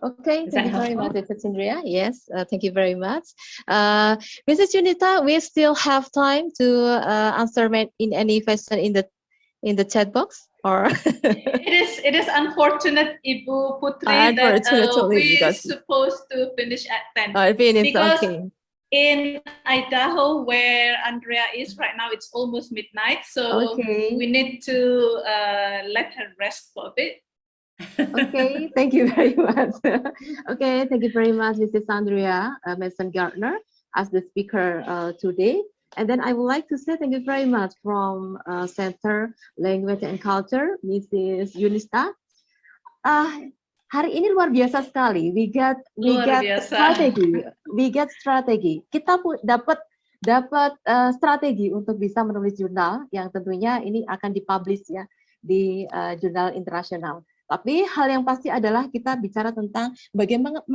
Okay, Is thank that you very helpful? much, Mrs. Indria. Yes, thank you very much. Mrs. Junita, we still have time to answer in any question in the chat box, or It is unfortunate, Ibu Putri, that unfortunately we because supposed to finish at 10. finish. Because Okay. in Idaho, where Andrea is right now, it's almost midnight, so Okay. we need to let her rest for a bit. Okay, thank you very much. Okay, thank you very much, Mrs. Andrea Mason Gardner, as the speaker today. And then I would like to say thank you very much from Center Language and Culture, Mrs. Yunista. Hari ini luar biasa sekali. We get strategi. We get strategi. Kita dapat strategi untuk bisa menulis jurnal yang tentunya ini akan dipublish ya di jurnal internasional. Tapi hal yang pasti adalah kita bicara tentang bagaimana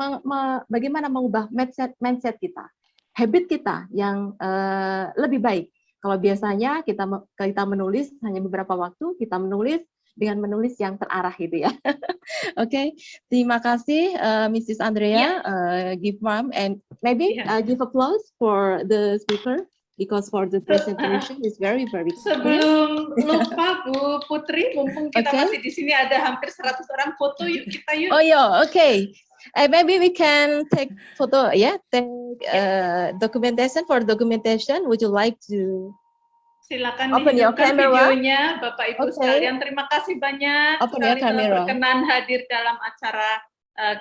mengubah mindset kita, habit kita yang lebih baik. Kalau biasanya kita menulis hanya beberapa waktu, kita menulis dengan menulis yang terarah gitu ya. Oke, terima kasih Mrs. Andrea, give mom and maybe give applause for the speaker. Because for the presentation is very clear. Sebelum lupa Bu Putri, mumpung kita masih di sini ada hampir 100 orang foto, yuk kita yuk. Oh yeah, okay. Maybe we can take photo, take documentation. For documentation, would you like to silakan open your dihidupkan camera? videonya, Bapak Ibu sekalian. Terima kasih banyak sekali telah berkenan hadir dalam acara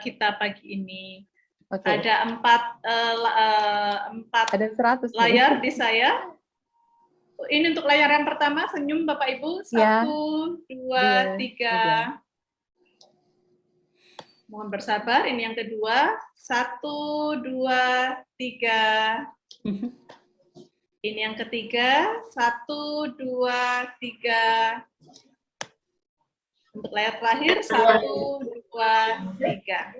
kita pagi ini. Okay. Ada empat layar di saya. Ini untuk layar yang pertama, senyum Bapak Ibu. 1, 2, 3. Mohon bersabar, ini yang kedua. 1, 2, 3. Ini yang ketiga. 1, 2, 3. Untuk layar terakhir, 1, 2, 3.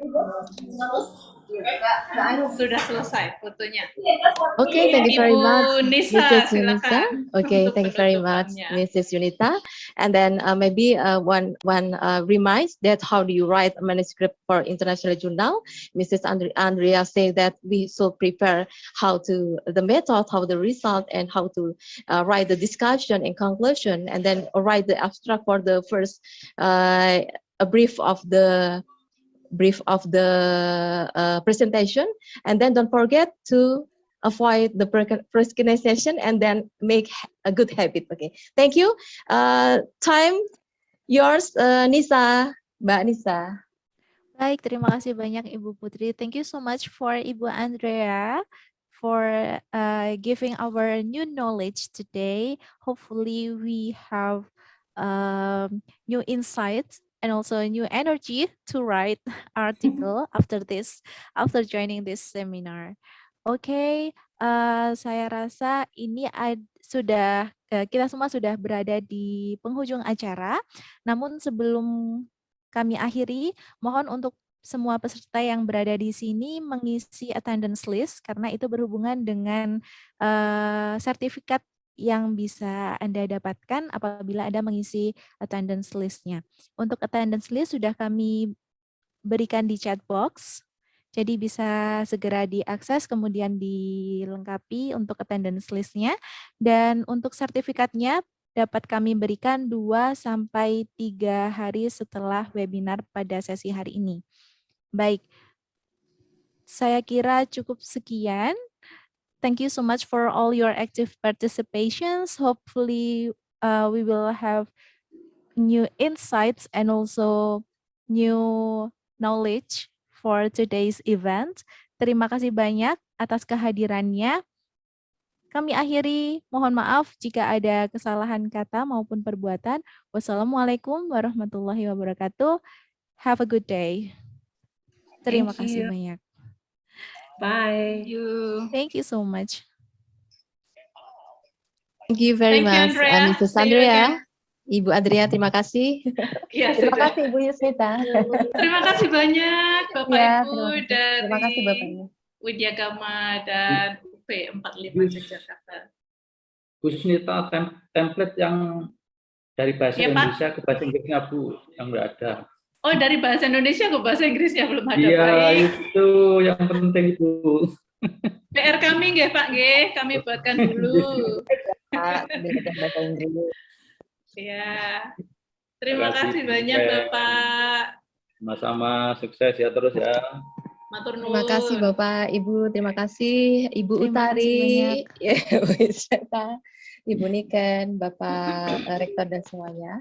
Sudah selesai fotonya. Okay, thank you very much, Nisa, Mrs. Yunita. Okay, thank you very much, Mrs. Yunita. And then maybe one reminds that how do you write a manuscript for international journal? Mrs. Andrea said that we should prepare the method, how the result, and how to write the discussion and conclusion, and then write the abstract for the first a brief of the presentation, and then don't forget to avoid the procrastination and then make a good habit. Okay, thank you. Time yours, Nisa, Mbak Nisa. Baik, terima kasih banyak Ibu Putri. Thank you so much for Ibu Andrea for giving our new knowledge today. Hopefully we have new insights and also new energy to write article after joining this seminar. Oke, saya rasa ini kita semua sudah berada di penghujung acara. Namun sebelum kami akhiri, mohon untuk semua peserta yang berada di sini mengisi attendance list karena itu berhubungan dengan sertifikat yang bisa Anda dapatkan apabila Anda mengisi attendance list-nya. Untuk attendance list sudah kami berikan di chat box, jadi bisa segera diakses kemudian dilengkapi untuk attendance list-nya. Dan untuk sertifikatnya dapat kami berikan 2-3 hari setelah webinar pada sesi hari ini. Baik, saya kira cukup sekian. Thank you so much for all your active participations. Hopefully we will have new insights and also new knowledge for today's event. Terima kasih banyak atas kehadirannya. kami akhiri. Mohon maaf jika ada kesalahan kata maupun perbuatan. Wassalamualaikum warahmatullahi wabarakatuh. Have a good day. Terima Thank kasih you. banyak. Bye. Thank you so much. Thank you very Thank you, much, Andrea. Mrs. See you again. Andrea. Ibu Adria, terima kasih. Ya, Terima sudah. kasih Ibu Yusmita. Terima kasih banyak Bapak Ya, Ibu terima kasih dari Bapaknya. Widyagama dan UP45 Yogyakarta. Bu Susnita, template yang dari bahasa Ya, Pak. Indonesia ke bahasa Inggrisnya Bu, yang nggak ada. Oh, dari bahasa Indonesia ke bahasa Inggrisnya belum ada. Iya, Baik. itu yang penting itu. PR kami nggih Pak nggih, kami buatkan dulu. Pak, bahasa Inggris. Ya. Terima kasih banyak sukses. Bapak. Sama-sama, sukses ya terus ya. Matur nuwun. Terima kasih Bapak, Ibu, terima kasih Ibu Terima kasih Utari, banyak. ya, Bu Yusmita, Ibu Niken, Bapak Rektor dan semuanya.